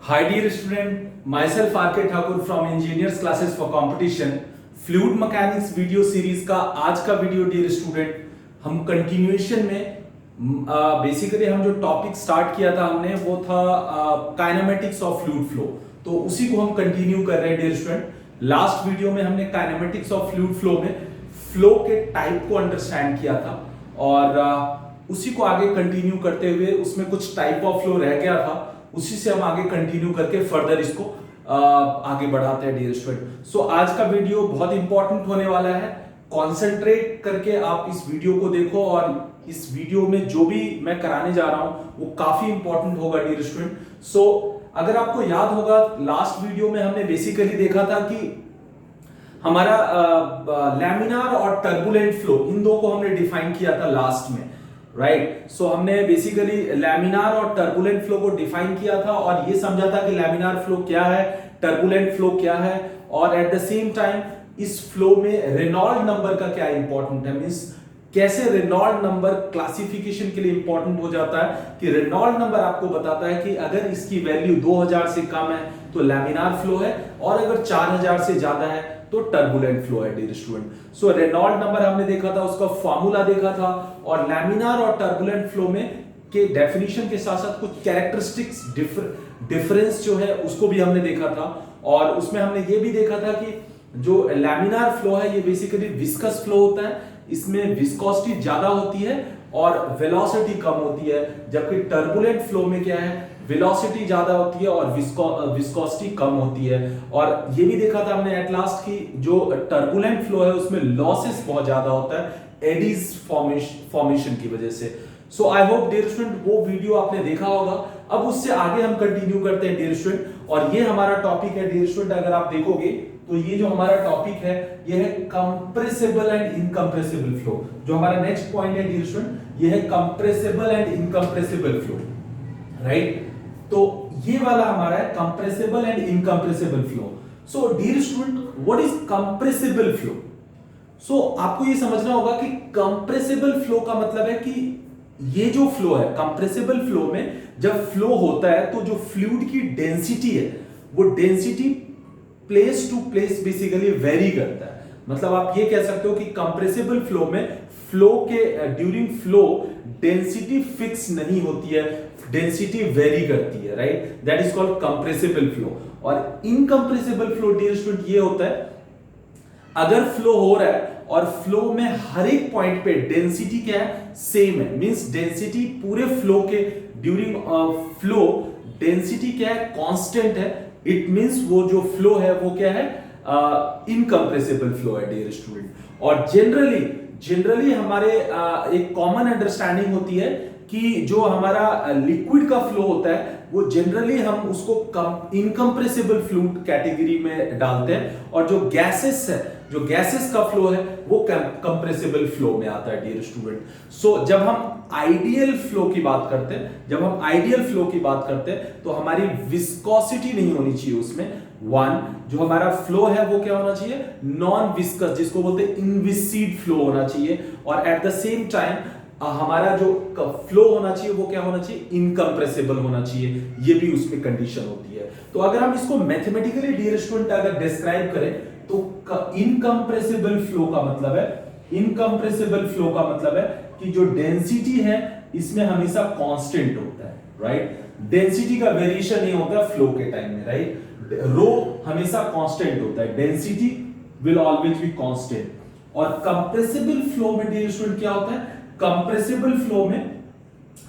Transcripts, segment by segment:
Hi dear student, myself RK Thakur from Engineers Classes for Competition. Fluid mechanics video series का आज का video dear student, हम continuation में basically हम जो टॉपिक स्टार्ट किया था हमने वो था काइनेमेटिक्स ऑफ फ्लूइड फ्लो। तो उसी को हम कंटिन्यू कर रहे हैं डियर स्टूडेंट। लास्ट वीडियो में हमने काइनेमेटिक्स ऑफ फ्लूइड फ्लो में फ्लो के टाइप को अंडरस्टैंड किया था और उसी को आगे कंटिन्यू करते हुए उसमें कुछ टाइप ऑफ फ्लो रह गया था, उसी से हम आगे कंटिन्यू करके फर्दर इसको आगे बढ़ाते हैं डियर स्टूडेंट। सो आज का वीडियो बहुत इंपॉर्टेंट होने वाला है। कॉन्सेंट्रेट करके आप इस वीडियो को देखो और इस वीडियो में जो भी मैं कराने जा रहा हूं वो काफी इंपॉर्टेंट होगा डियर स्टूडेंट। सो अगर आपको याद होगा लास्ट वीडियो में हमने बेसिकली देखा था कि हमारा लैमिनार और टर्बुलेंट फ्लो, इन दो को हमने डिफाइन किया था लास्ट में, राइट। सो हमने बेसिकली लैमिनार और टर्बुलेंट फ्लो को डिफाइन किया था और ये समझा था कि लैमिनार फ्लो क्या है, टर्बुलेंट फ्लो क्या है, और एट द सेम टाइम इस फ्लो में रेनॉल्ड नंबर का क्या इंपॉर्टेंट है, मींस कैसे रेनॉल्ड नंबर क्लासिफिकेशन के लिए इंपॉर्टेंट हो जाता है कि रेनॉल्ड नंबर आपको बताता है कि अगर इसकी वैल्यू 2000 से कम है तो लैमिनार फ्लो है और अगर 4000 से ज्यादा है तो टर्बुलेंट फ्लो है डियर स्टूडेंट। सो रेनॉल्ड नंबर हमने देखा था, उसका फॉर्मूला देखा था और लैमिनार और टर्बुलेंट फ्लो में के डेफिनेशन के साथ साथ कुछ कैरेक्टरिस्टिक्स डिफरेंस जो है उसको भी हमने देखा था। और उसमें हमने ये भी देखा था कि जो लैमिनार फ्लो है ये बेसिकली विस्कस फ्लो होता है, इसमें विस्कोसिटी ज्यादा होती है और वेलोसिटी कम होती है, जबकि टर्बुलेंट फ्लो में क्या है, वेलोसिटी ज्यादा होती है और विस्कोसिटी कम होती है। और ये भी देखा था हमने एट लास्ट की जो टर्बुलेंट फ्लो है उसमें लॉसेस बहुत ज्यादा होता है एडीज फॉर्मेशन की वजह से। सो आई होप डियर स्टूडेंट वो वीडियो आपने देखा होगा। अब उससे आगे हम कंटिन्यू करते हैं डियर स्टूडेंट, और ये हमारा टॉपिक है डियर स्टूडेंट। अगर आप देखोगे तो ये जो हमारा टॉपिक है ये है कंप्रेसिबल एंड इनकंप्रेसिबल फ्लो। जो हमारा नेक्स्ट पॉइंट है डियर स्टूडेंट, ये है compressible and incompressible flow, right. तो ये वाला हमारा है compressible and incompressible flow. So dear student, what is compressible flow? So आपको ये समझना होगा कि कंप्रेसिबल फ्लो का मतलब है कि ये जो फ्लो है कंप्रेसिबल फ्लो में जब फ्लो होता है तो जो फ्लूइड की डेंसिटी है वो density place to place basically vary करता है। मतलब आप ये कह सकते हो कि कंप्रेसिबल फ्लो में फ्लो के ड्यूरिंग फ्लो डेंसिटी फिक्स नहीं होती है, डेंसिटी वेरी करती है, right. That is called compressible flow. और इनकंप्रेसिबल फ्लो डियर स्टूडेंट ये होता है अगर फ्लो हो रहा है और फ्लो में हर एक पॉइंट पे डेंसिटी क्या है, सेम है, मींस डेंसिटी पूरे फ्लो के ड्यूरिंग फ्लो डेंसिटी क्या है, कांस्टेंट है। इट मींस वो जो फ्लो है वो क्या है, इनकंप्रेसिबल फ्लो है डियर स्टूडेंट। और जनरली हमारे एक कॉमन अंडरस्टैंडिंग होती है कि जो हमारा लिक्विड का फ्लो होता है वो जनरली हम उसको इनकंप्रेसिबल फ्लूइड कैटेगरी में डालते हैं, और जो गैसेस है, जो गैसेस का फ्लो है वो कंप्रेसिबल फ्लो में आता है डियर स्टूडेंट। सो जब हम आइडियल फ्लो की बात करते हैं, तो हमारी विस्कोसिटी नहीं होनी चाहिए उसमें। वन, जो हमारा फ्लो है वो क्या होना चाहिए, नॉन विस्कस, जिसको बोलते हैं इनविसिड फ्लो होना चाहिए। और एट द सेम टाइम हमारा जो फ्लो होना चाहिए वो क्या होना चाहिए, इनकंप्रेसिबल होना चाहिए। ये भी उसमें कंडीशन होती है। तो अगर हम इसको मैथमेटिकली डियर स्टूडेंट अगर डिस्क्राइब करें तो इनकंप्रेसिबल फ्लो का मतलब है कि जो डेंसिटी है इसमें हमेशा कांस्टेंट होता है, राइट। डेंसिटी का वेरिएशन नहीं होता फ्लो के टाइम में, राइट। रो हमेशा कांस्टेंट होता है, density will always be constant. और कंप्रेसिबल फ्लो में डियर स्टूडेंट क्या होता है, कंप्रेसिबल फ्लो में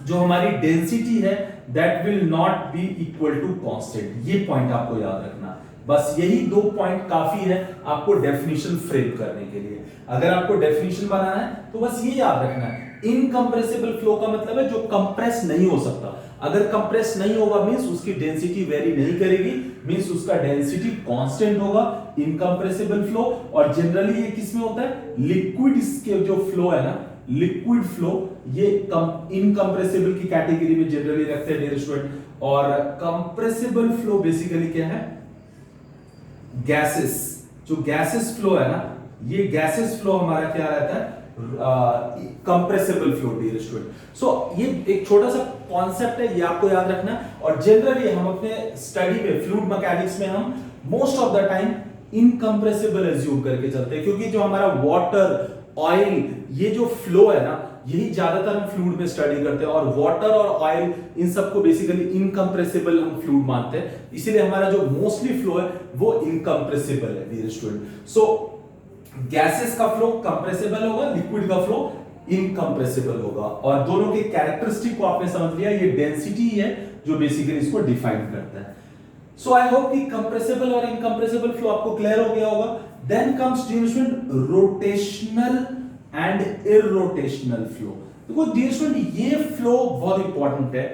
जो हमारी डेंसिटी है that will not be equal to constant. ये पॉइंट आपको याद रखना। बस यही दो पॉइंट काफी है आपको डेफिनेशन फ्रेम करने के लिए। अगर आपको डेफिनेशन बनाना है तो बस ये याद रखना है, इनकंप्रेसिबल फ्लो का मतलब है जो कंप्रेस नहीं हो सकता। अगर कंप्रेस नहीं होगा मींस उसकी डेंसिटी वेरी नहीं करेगी, मींस उसका डेंसिटी कांस्टेंट होगा, इनकंप्रेसिबल फ्लो। और जनरली ये किस में होता है, लिक्विड के जो फ्लो है ना, लिक्विड फ्लो, ये इनकंप्रेसिबल की कैटेगरी में जनरली रखते हैं डियर स्टूडेंट। और कंप्रेसिबल फ्लो बेसिकली क्या है, गैसेस, जो गैसेस फ्लो है ना, ये गैसेस फ्लो हमारा क्या रहता है, कंप्रेसिबल फ्लूइड डियर स्टूडेंट। सो ये एक छोटा सा कॉन्सेप्ट है, ये आपको याद रखना है। और जनरली हम अपने स्टडी में फ्लूइड मैकेनिक्स में हम most of the time incompressible assume करके चलते हैं, क्योंकि जो हमारा वाटर, ऑयल, ये जो फ्लो है ना, यही ज्यादातर हम फ्लूइड में स्टडी करते हैं। और वाटर और ऑयल इन सबको बेसिकली इनकंप्रेसिबल हम फ्लूइड मानते हैं, इसीलिए हमारा जो मोस्टली फ्लो है वो इनकंप्रेसिबल है डियर स्टूडेंट। सो गैसेस का फ्लो कंप्रेसिबल होगा, लिक्विड का फ्लो इनकंप्रेसिबल होगा। और दोनों के कैरेक्टरिस्टिक को आपने समझ लिया, ये डेंसिटी है जो बेसिकली इसको डिफाइन करता है। सो आई होप कि कंप्रेसिबल और इनकंप्रेसिबल फ्लो आपको क्लियर हो गया होगा। Then comes dear student rotational and irrotational flow. देखो डियर स्टूडेंट, ये फ्लो बहुत इंपॉर्टेंट है।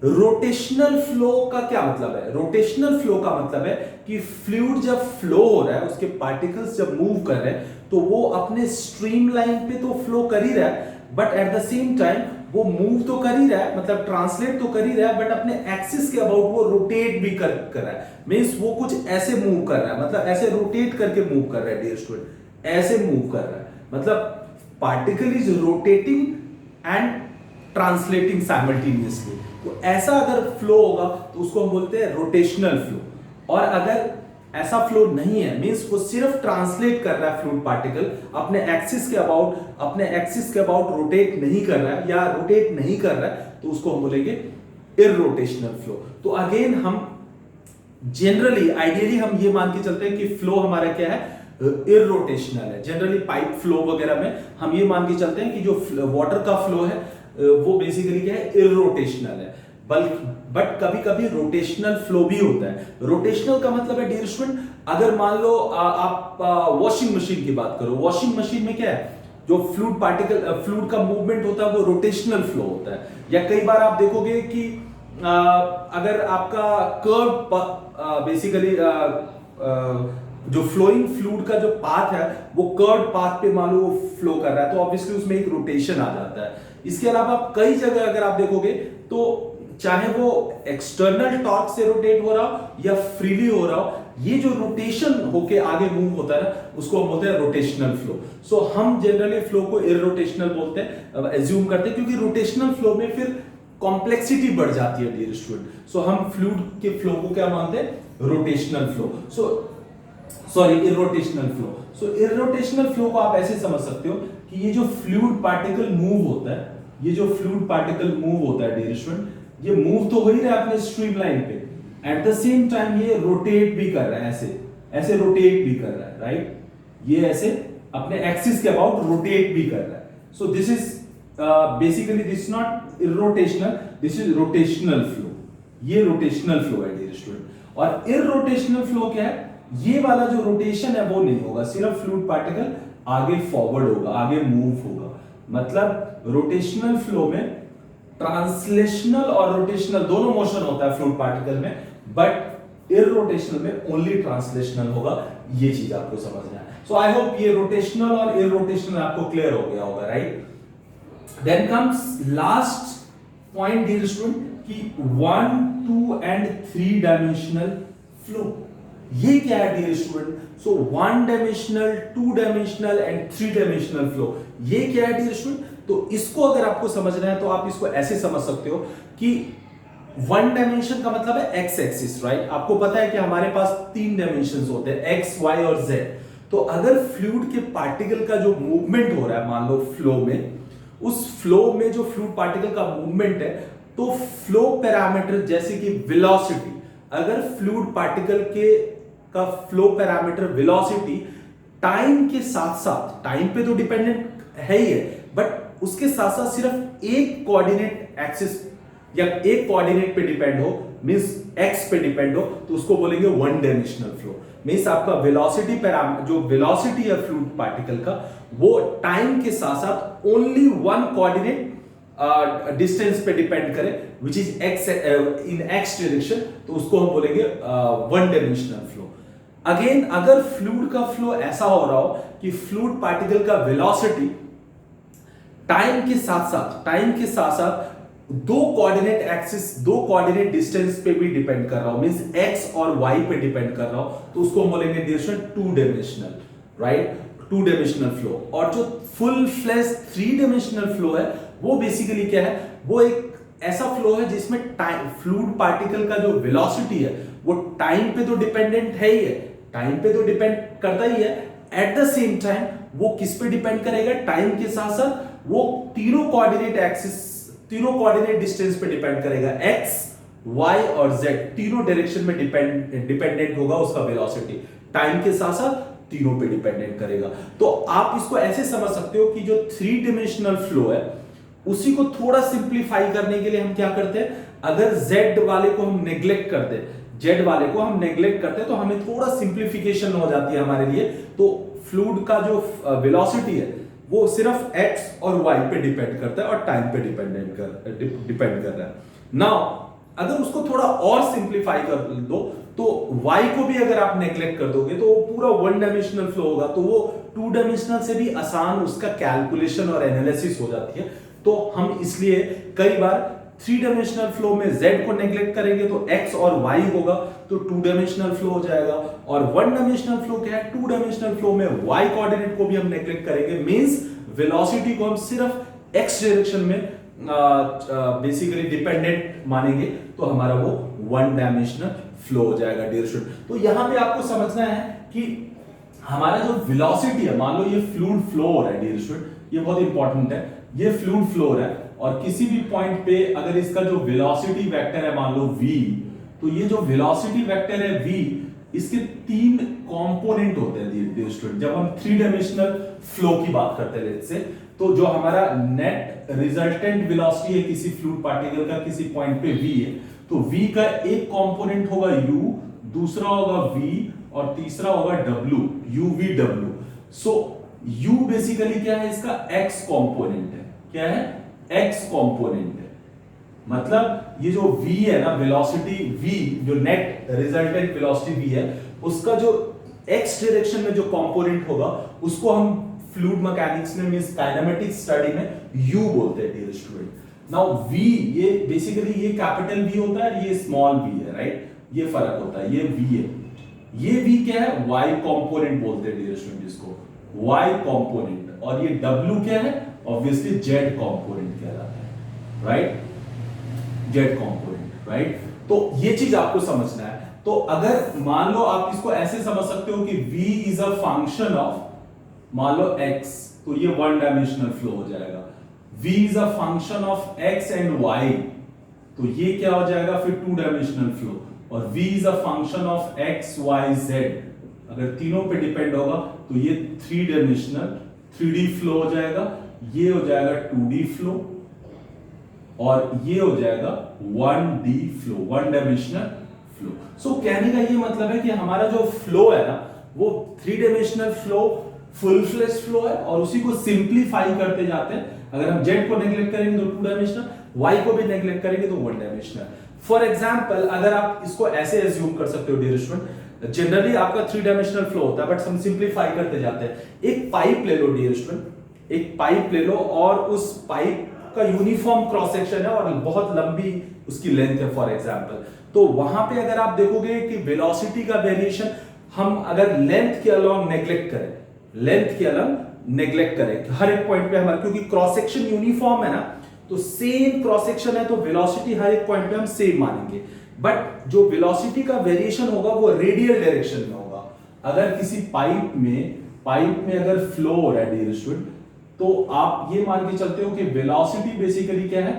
रोटेशनल फ्लो का क्या मतलब है? रोटेशनल फ्लो का मतलब है कि फ्लूइड जब फ्लो हो रहा है, उसके पार्टिकल्स जब मूव कर रहे हैं, तो वो अपने स्ट्रीमलाइन पे तो फ्लो कर ही रहा है, but at the same time वो मूव तो कर ही रहा है, मतलब ट्रांसलेट तो कर ही रहा है, बट अपने एक्सिस के अबाउट वो रोटेट भी कर रहा है। मींस वो कुछ ऐसे मूव कर रहा है, मतलब ऐसे रोटेट करके मूव कर रहा है डियर स्टूडेंट, ऐसे मूव कर रहा है, मतलब particle is rotating and translating simultaneously. तो ऐसा अगर फ्लो होगा तो उसको हम बोलते हैं रोटेशनल फ्लो। और अगर ऐसा फ्लो नहीं है, मींस वो सिर्फ ट्रांसलेट कर रहा है फ्लूइड पार्टिकल, अपने एक्सिस के अबाउट रोटेट नहीं कर रहा है या रोटेट नहीं कर रहा है, तो उसको हम बोलेंगे इररोटेशनल फ्लो। तो अगेन हम जनरली आइडियली हम ये मान के चलते हैं कि फ्लो हमारा क्या है, इररोटेशनल है। जनरली पाइप फ्लो वगैरह में हम ये मान के चलते हैं कि जो वाटर का फ्लो है वो बेसिकली क्या है, इररोटेशनल है। बट कभी कभी रोटेशनल फ्लो भी होता है। रोटेशनल का मतलब है डियर स्टूडेंट, अगर मान लो आप वॉशिंग मशीन की बात करो, वॉशिंग मशीन में क्या है, जो फ्लूइड का मूवमेंट होता है वो रोटेशनल फ्लो होता है। या कई बार आप देखोगे कि अगर आपका कर्व बेसिकली जो फ्लोइंग फ्लूइड का जो पाथ है वो कर्व पाथ पे मान लो फ्लो कर रहा है, तो ऑब्वियसली उसमें एक रोटेशन आ जाता है। इसके अलावा आप कई जगह अगर आप देखोगे तो चाहे वो एक्सटर्नल टॉर्क से रोटेट हो रहा हो या फ्रीली हो रहा हो, ये जो रोटेशन होके आगे मूव होता है ना, उसको हम बोलते हैं रोटेशनल फ्लो। सो हम जनरली फ्लो को इररोटेशनल बोलते हैं, एज्यूम करते हैं, क्योंकि रोटेशनल फ्लो में फिर कॉम्प्लेक्सिटी बढ़ जाती है डियर स्टूडेंट। सो हम फ्लूइड के फ्लो को क्या मानते हैं, रोटेशनल फ्लो। इररोटेशनल फ्लो। सो इररोटेशनल फ्लो को आप ऐसे समझ सकते हो कि ये जो फ्लूइड पार्टिकल मूव होता है, ये जो फ्लूइड पार्टिकल मूव होता है डियर स्टूडेंट, ये मूव तो हो ही रहा है अपने स्ट्रीमलाइन पे, एट द सेम टाइम ये रोटेट भी कर रहा है, ऐसे रोटेट भी कर रहा है, राइट। ये ऐसे अपने एक्सिस के अबाउट रोटेट भी कर रहा है। So this is basically this not irrotational, this is rotational flow. ये रोटेशनल फ्लो है डियर स्टूडेंट। और इररोटेशनल फ्लो क्या है, ये वाला जो रोटेशन है वो नहीं होगा, सिर्फ फ्लूइड पार्टिकल आगे फॉरवर्ड होगा, आगे मूव होगा। मतलब रोटेशनल फ्लो में ट्रांसलेशनल और रोटेशनल दोनों मोशन होता है फ्लूइड पार्टिकल में, बट इररोटेशनल में ओनली ट्रांसलेशनल होगा। ये चीज आपको समझना है। सो आई होप ये रोटेशनल और इररोटेशनल आपको क्लियर हो गया होगा, right. Then comes last point dear student कि 1, 2 एंड 3 डायमेंशनल फ्लो। ये क्या है dear student? So 1 dimensional, 2 dimensional and 3 dimensional flow, ये क्या है डियर स्टूडेंट? तो इसको अगर आपको समझना है तो आप इसको ऐसे समझ सकते हो कि 1 डायमेंशन का मतलब है एक्स एक्सिस, राइट। आपको पता है कि हमारे पास 3 डायमेंशंस होते हैं, एक्स, वाई और जेड। तो अगर फ्लूइड के पार्टिकल का जो मूवमेंट हो रहा है मान लो फ्लो में, उस फ्लो में जो फ्लूइड पार्टिकल का मूवमेंट है, तो फ्लो पैरामीटर जैसे कि वेलोसिटी, अगर फ्लूइड पार्टिकल का फ्लो पैरामीटर वेलोसिटी टाइम के साथ साथ, टाइम पे तो डिपेंडेंट है ही है, बट उसके साथ साथ सिर्फ एक कोऑर्डिनेट एक्सिस या एक कोऑर्डिनेट पे डिपेंड हो, मींस एक्स पे डिपेंड हो, तो उसको बोलेंगे 1 डायमेंशनल फ्लो। मींस आपका वेलोसिटी पैरामीटर, जो वेलोसिटी है फ्लूइड पार्टिकल का, वो टाइम के साथ साथ ओनली 1 कोऑर्डिनेट डिस्टेंस पे डिपेंड करे, which is x, in x direction, तो उसको हम बोलेंगे 1 डायमेंशनल फ्लो। अगेन अगर फ्लूइड का फ्लो ऐसा हो रहा हो कि फ्लूइड पार्टिकल का वेलोसिटी टाइम के साथ साथ 2 कोऑर्डिनेट एक्सिस, 2 कोऑर्डिनेट डिस्टेंस पे भी डिपेंड कर रहा हो, मींस एक्स और वाई पे डिपेंड कर रहा हो, तो उसको हम बोलेंगे dear student 2 dimensional, right. Two dimensional flow. और जो full fledged three dimensional flow है वो बेसिकली क्या है, वो एक ऐसा फ्लो है जिसमें टाइम फ्लूइड पार्टिकल का जो वेलोसिटी है वो टाइम पे तो डिपेंडेंट है ही है, टाइम पे तो डिपेंड करता ही है, एट द सेम टाइम वो किस पे डिपेंड करेगा, टाइम के साथ साथ वो तीनों कोऑर्डिनेट एक्सिस, तीनों कोऑर्डिनेट डिस्टेंस पे डिपेंड करेगा, एक्स वाई और जेड तीनों डायरेक्शन में डिपेंडेंट होगा उसका वेलोसिटी, टाइम के साथ साथ तीनों पे डिपेंडेंट करेगा। तो आप इसको ऐसे समझ सकते हो कि जो थ्री डायमेंशनल फ्लो है उसी को थोड़ा सिंप्लीफाई करने के लिए हम क्या करते हैं, अगर जेड वाले को हम नेग्लेक्ट करते हैं, जेड वाले को हम नेग्लेक्ट करते हैं तो हमें थोड़ा सिंप्लीफिकेशन हो जाती है हमारे लिए। तो फ्लूइड का जो वेलोसिटी है वो सिर्फ एक्स और वाई पे डिपेंड करता है और टाइम पे डिपेंड कर रहा है। नाउ अगर उसको थोड़ा और सिंप्लीफाई कर दो तो y को भी अगर आप नेग्लेक्ट कर दोगे तो वो पूरा वन डायमेंशनल फ्लो होगा, तो वो टू डायमेंशनल से भी आसान उसका कैलकुलेशन और एनालिसिस हो जाती है। तो हम इसलिए कई बार थ्री डायमेंशनल फ्लो में z को नेग्लेक्ट करेंगे तो x और y होगा, तो टू डायमेंशनल फ्लो हो जाएगा। और वन डायमेंशनल फ्लो क्या है, टू डायमेंशनल फ्लो में y कोऑर्डिनेट को भी हम नेग्लेक्ट करेंगे, मींस वेलोसिटी को हम सिर्फ x डायरेक्शन में बेसिकली डिपेंडेंट मानेंगे, तो हमारा वो वन डायमेंशनल फ्लो हो जाएगा डियर स्टूडेंट। तो यहां पे आपको समझना है कि हमारा जो वेलोसिटी है, मान लो ये फ्लूइड फ्लो हो रहा है डियर स्टूडेंट, ये बहुत इंपॉर्टेंट है, ये फ्लूइड फ्लो हो रहा है और किसी भी पॉइंट पे अगर इसका जो वेलोसिटी वेक्टर है मान लो v, तो ये जो वेलोसिटी वेक्टर है v, इसके तीन कंपोनेंट होते हैं डियर स्टूडेंट। जब हम थ्री डायमेंशनल फ्लो की बात करते हैं लेट्स से, तो जो हमारा नेट रिजल्टेंट वेलोसिटी है किसी फ्लूइड पार्टिकल का किसी पॉइंट पे v है, तो v का एक कंपोनेंट होगा u, दूसरा होगा v और तीसरा होगा w, uv। सो u बेसिकली क्या है, इसका x कंपोनेंट है, क्या है, x कंपोनेंट है। मतलब ये जो v है ना, वेलोसिटी v, जो नेट रिजल्टेंट वेलोसिटी v है, उसका जो x डायरेक्शन में जो कंपोनेंट होगा उसको हम फ्लूइड मैकेनिक्स में मींस काइनेमेटिक स्टडी में u बोलते हैं डियर स्टूडेंट। नाउ v, ये बेसिकली ये कैपिटल V होता है, ये स्मॉल v है, राइट, ये फर्क होता है, ये v है, ये v क्या है, y कंपोनेंट बोलते हैं डियर स्टूडेंट इसको, y कंपोनेंट, और ये w क्या है, ऑब्वियसली z कंपोनेंट कहलाता है, राइट, z कंपोनेंट, राइट। तो ये चीज आपको समझना है। तो अगर मान लो आप इसको ऐसे समझ सकते हो कि v is a function of मान लो x, तो ये वन डायमेंशनल फ्लो हो जाएगा, v is a function of x and y, तो ये क्या हो जाएगा फिर टू डायमेंशनल फ्लो, और v is a function of x y z, अगर तीनों पे डिपेंड होगा तो ये थ्री डायमेंशनल 3D फ्लो हो जाएगा, ये हो जाएगा 2D फ्लो और ये हो जाएगा 1D flow, one dimensional flow. So कहने का ये मतलब है कि हमारा जो फ्लो है ना वो three dimensional flow full flash flow है और उसी को सिंप्लीफाई करते जाते हैं। अगर हम z को नेग्लेक्ट करेंगे तो टू डायमेंशनल, y को भी नेग्लेक्ट करेंगे तो वन डायमेंशनल। फॉर एग्जांपल अगर आप इसको ऐसे एज्यूम कर सकते हो डियर स्टूडेंट, जनरली आपका थ्री डायमेंशनल फ्लो होता है बट हम सिंप्लीफाई करते जाते हैं। एक पाइप ले लो डियर स्टूडेंट, एक पाइप ले लो और उस पाइप का यूनिफॉर्म क्रॉस सेक्शन है और बहुत लंबी उसकी लेंथ है फॉर एग्जांपल, तो वहां पे अगर आप देखोगे कि वेलोसिटी का वेरिएशन हम अगर लेंथ के अलोंग नेग्लेक्ट करें, लेंथ के अलोंग नेग्लेक्ट करें हर एक पॉइंट पे हमारा, क्योंकि क्रॉस सेक्शन यूनिफॉर्म है ना, तो सेम क्रॉस सेक्शन है तो वेलोसिटी हर एक पॉइंट पे हम सेम मानेंगे, बट जो वेलोसिटी का वेरिएशन होगा वो रेडियल डायरेक्शन में होगा। अगर किसी पाइप में अगर फ्लो हो रहा है डियर स्टूडेंट, तो आप ये मान के चलते हो कि वेलोसिटी बेसिकली क्या है,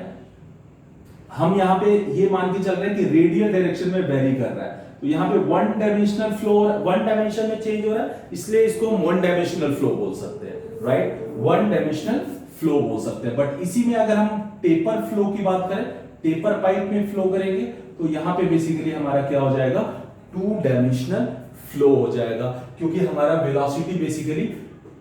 हम यहां पे ये मान के चल रहे हैं कि रेडियल डायरेक्शन में वेरी कर रहा है, तो यहां पे one dimensional flow, one dimension में चेंज हो रहा है, इसलिए इसको हम वन डायमेंशनल फ्लो बोल सकते हैं, राइट, वन डायमेंशनल फ्लो बोल सकते हैं। बट इसी में अगर हम टेपर फ्लो की बात करें, टेपर पाइप में फ्लो करेंगे तो यहां पे बेसिकली हमारा क्या हो जाएगा, टू डायमेंशनल फ्लो हो जाएगा, क्योंकि हमारा वेलोसिटी बेसिकली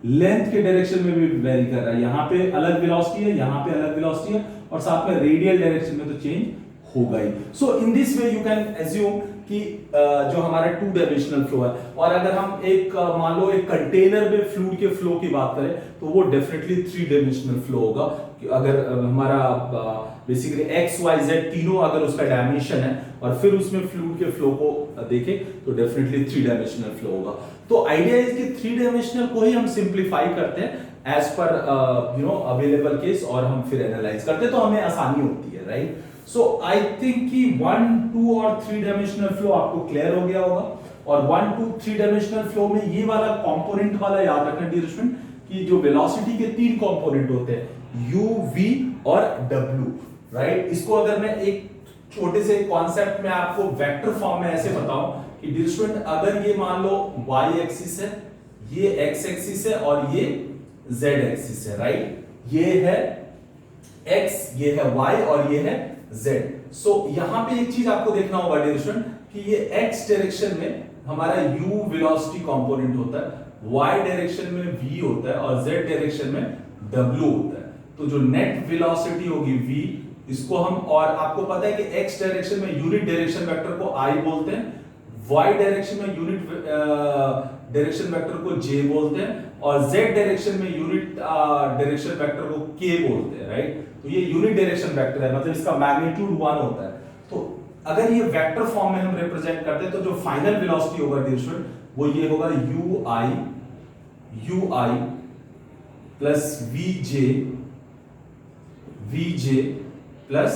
लेंथ के डायरेक्शन में भी वेरी कर रहा है, यहां पे अलग वेलोसिटी है, यहां पे अलग वेलोसिटी है और साथ में रेडियल डायरेक्शन में तो चेंज होगा ही। So in this way you can assume कि जो हमारा टू डायमेंशनल फ्लो है, और अगर हम एक मान लो एक कंटेनर में फ्लूइड के फ्लो की बात करें तो वो डेफिनेटली थ्री डायमेंशनल फ्लो होगा। अगर हमारा बेसिकली एक्स वाई जेड तीनों अगर उसका डायमेंशन है और फिर उसमें फ्लूइड के फ्लो को देखें तो डेफिनेटली थ्री डायमेंशनल फ्लो होगा। तो आइडिया इज कि थ्री डायमेंशनल को ही हम सिंप्लीफाई करते हैं एज पर अवेलेबल केस, और हम फिर एनालाइज करते हैं तो हमें आसानी होती है, राइट। सो आई थिंक कि 1, 2 और 3 डायमेंशनल फ्लो आपको क्लियर हो गया होगा। और 1, 2, 3 डायमेंशनल फ्लो में ये वाला कंपोनेंट वाला याद रखना डियर स्टूडेंट कि जो वेलोसिटी के 3 कंपोनेंट होते हैं, u, v और w, राइट। इसको अगर मैं एक छोटे से कॉन्सेप्ट में आपको वेक्टर फॉर्म में ऐसे बताऊं कि डियर स्टूडेंट अगर ये मान लो y एक्सिस है, ये x एक्सिस है और ये z एक्सिस है, राइट। ये है x, ये है y और ये है z। सो यहां पे एक चीज आपको देखना होगा डियर स्टूडेंट कि ये x डायरेक्शन में हमारा u वेलोसिटी कंपोनेंट होता है, y डायरेक्शन में v होता है और z डायरेक्शन में w होता है। तो जो नेट वेलोसिटी होगी v, इसको हम, और आपको पता है कि x डायरेक्शन में यूनिट डायरेक्शन वेक्टर को I बोलते हैं, y डायरेक्शन में यूनिट डायरेक्शन वेक्टर को j बोलते हैं और z डायरेक्शन में यूनिट डायरेक्शन वेक्टर को k बोलते हैं, राइट। तो ये यूनिट डायरेक्शन वेक्टर है, मतलब इसका मैग्नीट्यूड 1 होता है। तो अगर ये वेक्टर फॉर्म में हम रिप्रेजेंट करते हैं तो जो फाइनल वेलोसिटी होगा डियर स्टूडेंट वो ये होगा ui plus vj plus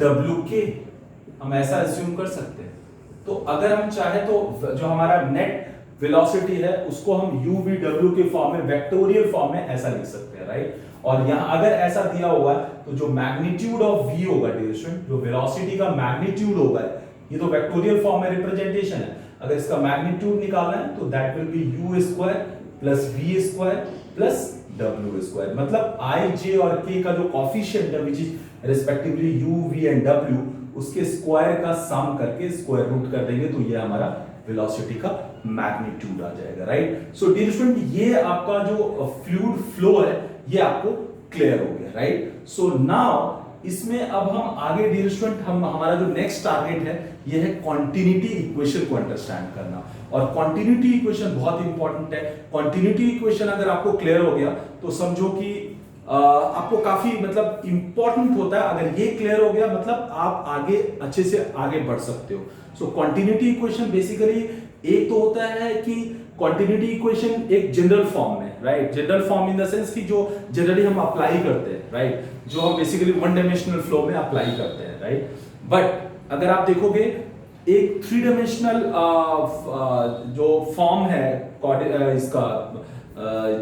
wk, हम ऐसा अज्यूम कर सकते हैं। तो अगर हम चाहे तो जो हमारा नेट वेलोसिटी है उसको हम uv w के फॉर्म में, वेक्टोरियल फॉर्म में ऐसा लिख सकते हैं, राइट। और यहां अगर ऐसा दिया हुआ है तो जो मैग्नीट्यूड ऑफ v होगा डियर स्टूडेंट, जो वेलोसिटी का मैग्नीट्यूड होगा, ये तो वेक्टोरियल फॉर्म में रिप्रेजेंटेशन है, अगर इसका मैग्नीट्यूड निकालना है तो that will be u² plus v² plus w², मतलब i, j और k का जो कोफिशिएंट है which is respectively u, v and w, उसके स्क्वायर का सम करके स्क्वायर रूट कर देंगे तो ये हमारा वेलोसिटी का मैग्नीट्यूड आ जाएगा, राइट। सो डियर स्टूडेंट ये आपका जो फ्लूइड फ्लो है ये आपको क्लियर हो गया, राइट। सो नाउ इसमें अब हम आगे डियर स्टूडेंट हमारा जो नेक्स्ट टारगेट है ये है कॉन्टिन्यूटी इक्वेशन को अंडरस्टैंड करना। और कॉन्टिन्यूटी इक्वेशन बहुत इंपॉर्टेंट है। कॉन्टिन्यूटी इक्वेशन अगर आपको क्लियर हो गया तो समझो कि आपको काफी मतलब इंपॉर्टेंट होता है। अगर ये क्लियर हो गया मतलब आप आगे अच्छे से आगे बढ़ सकते हो। सो कॉन्टिन्यूटी इक्वेशन बेसिकली एक तो होता है कि कॉन्टिन्यूटी इक्वेशन एक जनरल फॉर्म में, right. General form in the sense कि जो जनरली हम अप्लाई करते हैं, राइट, जो हम बेसिकली वन डायमेंशनल फ्लो में अप्लाई करते हैं, राइट। बट अगर आप देखोगे एक थ्री डायमेंशनल जो फॉर्म है इसका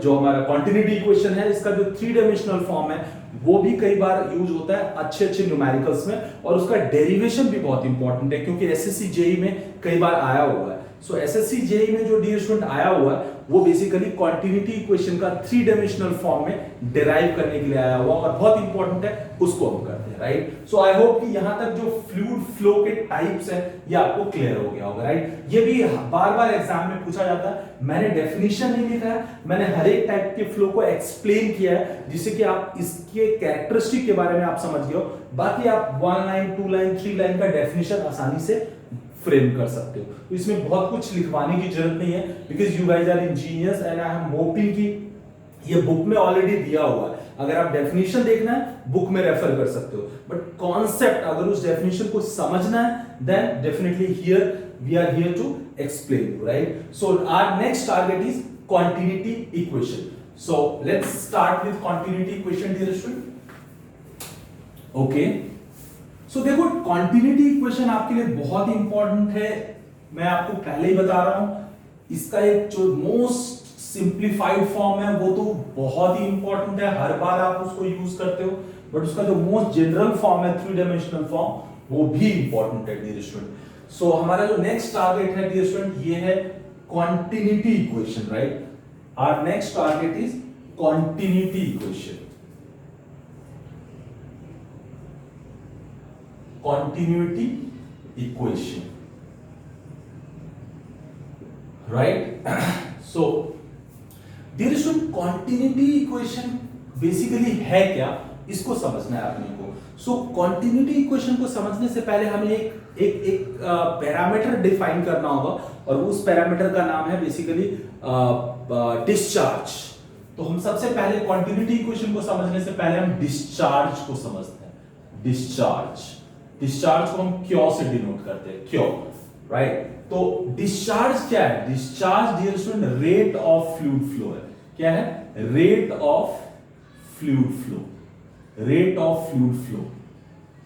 जो हमारा कॉन्टिन्यूटी इक्वेशन है, इसका जो थ्री डायमेंशनल फॉर्म है वो भी कई बार यूज होता है अच्छे अच्छे न्यूमेरिकल्स में, और उसका डेरिवेशन भी बहुत इंपॉर्टेंट है क्योंकि एसएससी जेईई में कई बार आया हुआ है। सो एसएससी जेईई में जो डियर स्टूडेंट आया हुआ है वो बेसिकली कॉन्टिन्यूटी इक्वेशन का थ्री डायमेंशनल फॉर्म में डिराइव करने के लिए आया हुआ और बहुत इंपॉर्टेंट है, उसको हम करते हैं, राइट। सो आई होप कि यहां तक जो फ्लूइड फ्लो के टाइप्स है ये आपको क्लियर हो गया होगा, राइट। ये भी बार बार एग्जाम में पूछा जाता है, मैंने डेफिनेशन नहीं लिखा है, मैंने हर एक टाइप के फ्लो को एक्सप्लेन किया है जिससे कि आप इसके कैरेक्टरिस्टिक के बारे में आप समझ गए हो। बाकी आप 1 लाइन 2 लाइन 3 लाइन का डेफिनेशन आसानी से फ्रेम कर सकते हो। तो इसमें बहुत कुछ लिखवाने की जरूरत नहीं है because you guys are engineers and I am hoping कि ये बुक में ऑलरेडी दिया हुआ है। अगर आप डेफिनेशन देखना है बुक में रेफर कर सकते हो, बट कॉन्सेप्ट अगर उस डेफिनेशन को समझना है then definitely here we are here to explain you, right. So our next target is continuity equation. So let's start with continuity equation dear student. Okay, so देखो continuity equation आपके लिए बहुत important है, मैं आपको पहले ही बता रहा हूं। इसका एक जो मोस्ट सिंप्लीफाइड फॉर्म है वो तो बहुत ही इंपॉर्टेंट है, हर बार आप उसको यूज करते हो, बट उसका जो मोस्ट जनरल फॉर्म है थ्री डायमेंशनल फॉर्म वो भी इंपॉर्टेंट है डियर स्टूडेंट। सो हमारा जो नेक्स्ट टारगेट है डियर स्टूडेंट ये है continuity equation, right. Our next target is continuity equation. Continuity equation, right? So dear student, continuity equation basically है क्या, इसको समझना है अपने को। So continuity equation को समझने से पहले हमें एक पैरामीटर डिफाइन करना होगा और उस पैरामीटर का नाम है बेसिकली डिस्चार्ज। तो हम सबसे पहले continuity equation को समझने से पहले हम डिस्चार्ज को समझते हैं। डिस्चार्ज को हम क्यों से डिनोट करते हैं, क्यों। राइट। तो डिस्चार्ज क्या है? Discharge dear student rate of fluid flow है। क्या है? Rate of fluid flow, rate of fluid flow,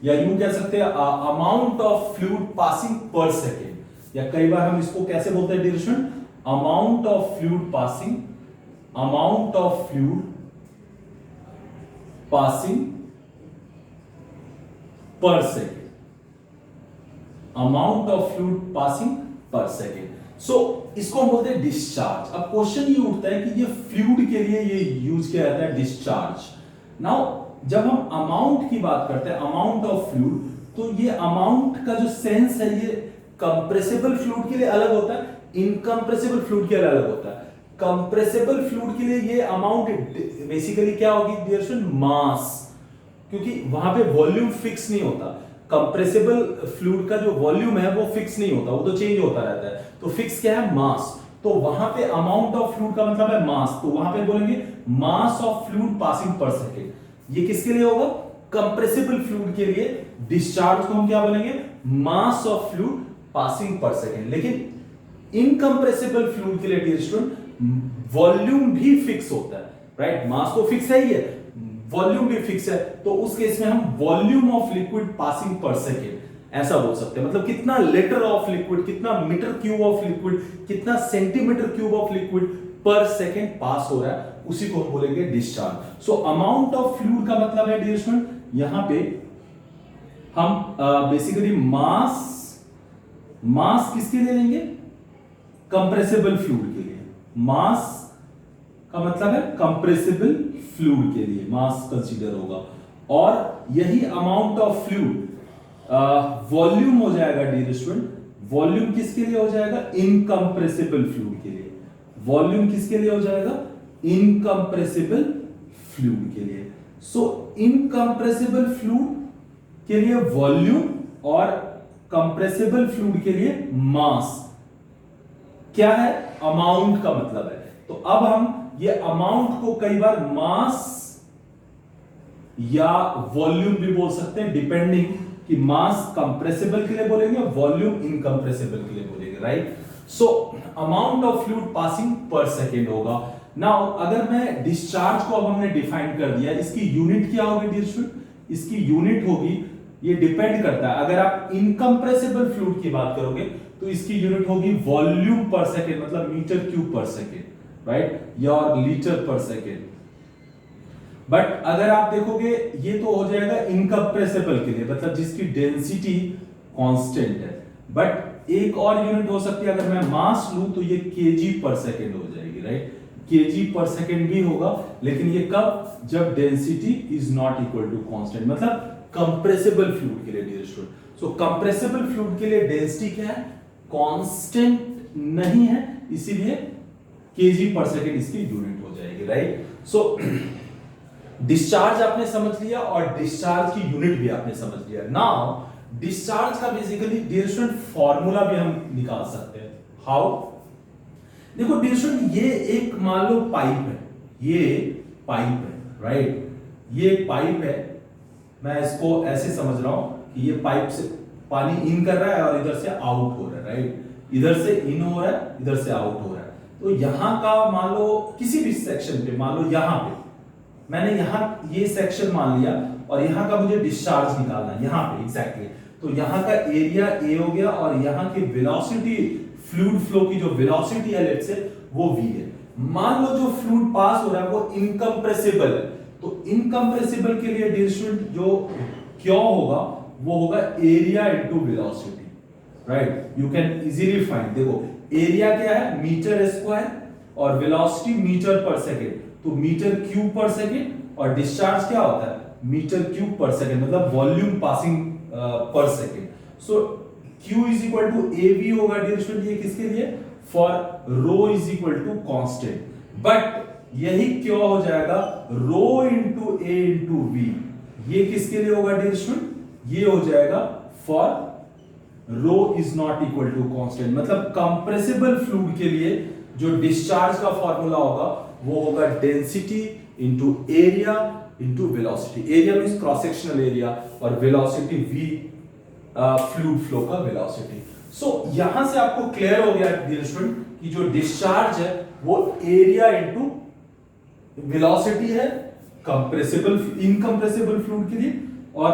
या यूं कह सकते हैं अमाउंट ऑफ फ्लूइड पासिंग पर सेकेंड, या कई बार हम इसको कैसे बोलते हैं dear student? Amount of fluid passing, amount of fluid passing पर second, amount of fluid passing पर सेकेंड। सो इसको हम बोलते हैं डिस्चार्ज। अब क्वेश्चन ये उठता है कि ये फ्लूइड के लिए ये यूज किया जाता है डिस्चार्ज। नाउ जब हम अमाउंट की बात करते हैं, अमाउंट ऑफ फ्लूइड, तो ये अमाउंट का जो सेंस है ये कंप्रेसिबल फ्लूइड के लिए अलग होता है, इनकंप्रेसिबल फ्लूइड के लिए अलग होता है। कंप्रेसिबल फ्लूइड के लिए ये अमाउंट बेसिकली क्या होगी डियर स्टूडेंट? मास, क्योंकि वहां पे वॉल्यूम फिक्स नहीं होता। कंप्रेसिबल फ्लूइड का जो वॉल्यूम है वो फिक्स नहीं होता, वो तो चेंज होता रहता है। तो फिक्स क्या है? मास। तो वहां पे अमाउंट ऑफ फ्लूइड का मतलब है मास, तो वहां पे बोलेंगे मास ऑफ फ्लूइड पासिंग पर सेकेंड। ये किसके लिए होगा? कंप्रेसिबल फ्लूइड के लिए डिस्चार्ज को हम क्या बोलेंगे? मास ऑफ फ्लूइड पासिंग पर सेकेंड। लेकिन इनकंप्रेसिबल फ्लूइड के लिए डियर स्टूडेंट वॉल्यूम भी फिक्स होता है, राइट? मास तो फिक्स है ही है, वॉल्यूम भी फिक्स है, तो उस केस में हम वॉल्यूम ऑफ लिक्विड पासिंग पर सेकेंड ऐसा बोल सकते हैं। मतलब कितना लीटर ऑफ लिक्विड, कितना मीटर क्यूब ऑफ लिक्विड, कितना सेंटीमीटर क्यूब ऑफ लिक्विड पर सेकेंड पास हो रहा है, उसी को हम बोलेंगे discharge. So amount of fluid का मतलब है डियर स्टूडेंट, यहां पे हम बेसिकली मास किसके लिए लेंगे? कंप्रेसिबल फ्लूइड के लिए। मास का मतलब है कंप्रेसिबल फ्लूइड के लिए मास कंसीडर होगा, और यही अमाउंट ऑफ फ्लूइड वॉल्यूम हो जाएगा डियर स्टूडेंट। वॉल्यूम किसके लिए हो जाएगा? इनकंप्रेसिबल फ्लूइड के लिए। वॉल्यूम किसके लिए हो जाएगा? इनकंप्रेसिबल फ्लूइड के लिए। सो इनकंप्रेसिबल फ्लूइड के लिए वॉल्यूम और कंप्रेसिबल फ्लूइड के लिए मास। क्या है? अमाउंट का मतलब है। तो अब हम ये अमाउंट को कई बार मास या वॉल्यूम भी बोल सकते हैं, डिपेंडिंग कि मास कंप्रेसिबल के लिए बोलेंगे, वॉल्यूम इनकंप्रेसिबल के लिए बोलेंगे, right? So amount of fluid passing पर सेकेंड होगा। नाउ अगर मैं डिस्चार्ज को अब हमने डिफाइन कर दिया, इसकी यूनिट क्या होगी डियर स्टूडेंट? इसकी यूनिट होगी, ये डिपेंड करता है, अगर आप इनकंप्रेसिबल फ्लूइड की बात करोगे तो इसकी यूनिट होगी वॉल्यूम पर सेकेंड, मतलब मीटर क्यूब पर सेकेंड, राइट, या और लीटर पर सेकेंड। बट अगर आप देखोगे ये तो हो जाएगा इनकंप्रेसिबल के लिए, मतलब जिसकी डेंसिटी कांस्टेंट है। बट एक और यूनिट हो सकती है, अगर मैं मास लूं तो ये केजी पर सेकेंड हो जाएगी, राइट? केजी पर सेकेंड भी होगा, लेकिन ये कब? जब density is not equal to constant, मतलब कंप्रेसिबल फ्लूइड के लिए dear student. So compressible fluid के लिए डेंसिटी क्या है? कांस्टेंट नहीं है, इसीलिए केजी पर सेकेंड इसकी यूनिट हो जाएगी, राइट? सो डिस्चार्ज आपने समझ लिया और डिस्चार्ज की यूनिट भी आपने समझ लिया। नाउ डिस्चार्ज का बेसिकली डियर स्टूडेंट फॉर्मूला भी हम निकाल सकते हैं। हाउ? देखो डियर स्टूडेंट, ये एक मान लो पाइप है, ये पाइप है, राइट? ये पाइप है, मैं इसको ऐसे समझ रहा हूं कि ये पाइप से पानी इन कर रहा है और इधर से आउट हो रहा है, राइट? इधर से इन हो रहा है, इधर से आउट हो रहा है। तो यहां का मान लो किसी भी सेक्शन पे, मान लो यहां पे मैंने यहां ये सेक्शन मान लिया और यहां का मुझे डिस्चार्ज निकालना है, यहां पे एग्जैक्टली। तो यहां का एरिया ए हो गया और यहां की वेलोसिटी, फ्लूइड फ्लो की जो वेलोसिटी है लेट्स से वो v है। मान लो जो फ्लूइड पास हो रहा है वो इनकंप्रेसिबल है, तो इनकंप्रेसिबल के लिए डियर स्टूडेंट जो क्या होगा वो होगा area into velocity, right? You can easily find. देखो एरिया क्या है? मीटर स्क्वायर, और वेलोसिटी मीटर पर सेकेंड, तो मीटर क्यूब पर सेकेंड, और डिस्चार्ज क्या होता है? मीटर क्यूब पर सेकेंड, मतलब वॉल्यूम पासिंग पर second. So Q is equal to AV होगा डियर स्टूडेंट, ये किसके लिए? For rho is equal to constant. But यही क्या हो जाएगा? Rho into A into V, ये किसके लिए होगा डियर स्टूडेंट? ये हो जाएगा for rho is not equal to constant, मतलब कंप्रेसिबल फ्लूइड के लिए जो डिस्चार्ज का फॉर्मूला होगा वो होगा density into area into velocity. Area means cross sectional area और वेलोसिटी v फ्लूइड फ्लो का वेलोसिटी। सो यहां से आपको क्लियर हो गया डियर स्टूडेंट कि जो डिस्चार्ज है वो एरिया इनटू वेलोसिटी है कंप्रेसिबल इनकंप्रेसिबल फ्लूइड के लिए, और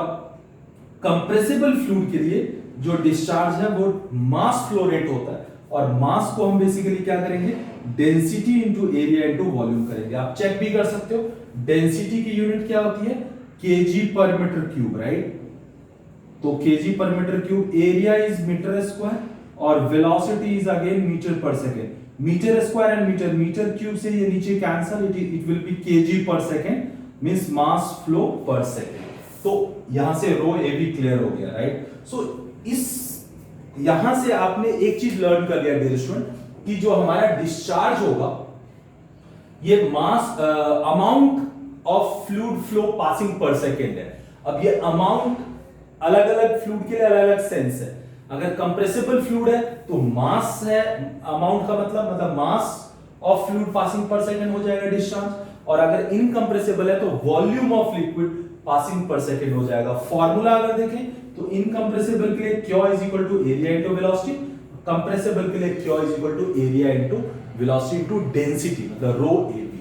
कंप्रेसिबल फ्लूइड के लिए जो डिस्चार्ज है वो मास फ्लो रेट होता है, और मास को हम बेसिकली क्या करेंगे, density into area into volume करेंगे। आप चेक भी कर सकते हो, डेंसिटी की यूनिट क्या होती है, केजी पर मीटर क्यूब, राइट। तो केजी पर metre cube, area is metre square, और वेलोसिटी इज अगेन मीटर पर second. Metre square and metre, metre cube से ये नीचे cancel, it will be KG पर सेकेंड, मींस मास फ्लो पर सेकेंड। तो यहां से रो ए भी क्लियर हो गया, राइट। सो इस यहां से आपने एक चीज लर्न कर लिया डियर स्टूडेंट कि जो हमारा डिस्चार्ज होगा ये mass amount of fluid flow passing पर सेकेंड है। अब ये अमाउंट अलग अलग फ्लूइड के लिए अलग अलग सेंस है। अगर कंप्रेसिबल फ्लूइड है तो मास है, अमाउंट का मतलब मास ऑफ फ्लूइड पासिंग पर सेकेंड हो जाएगा डिस्चार्ज, और अगर इनकंप्रेसिबल है तो वॉल्यूम ऑफ लिक्विड पासिंग पर सेकेंड हो जाएगा। फॉर्मूला अगर देखें तो इनकंप्रेसिबल के लिए Q is equal to area into velocity, compressible के लिए Q is equal to area into velocity into density, मतलब rho A B.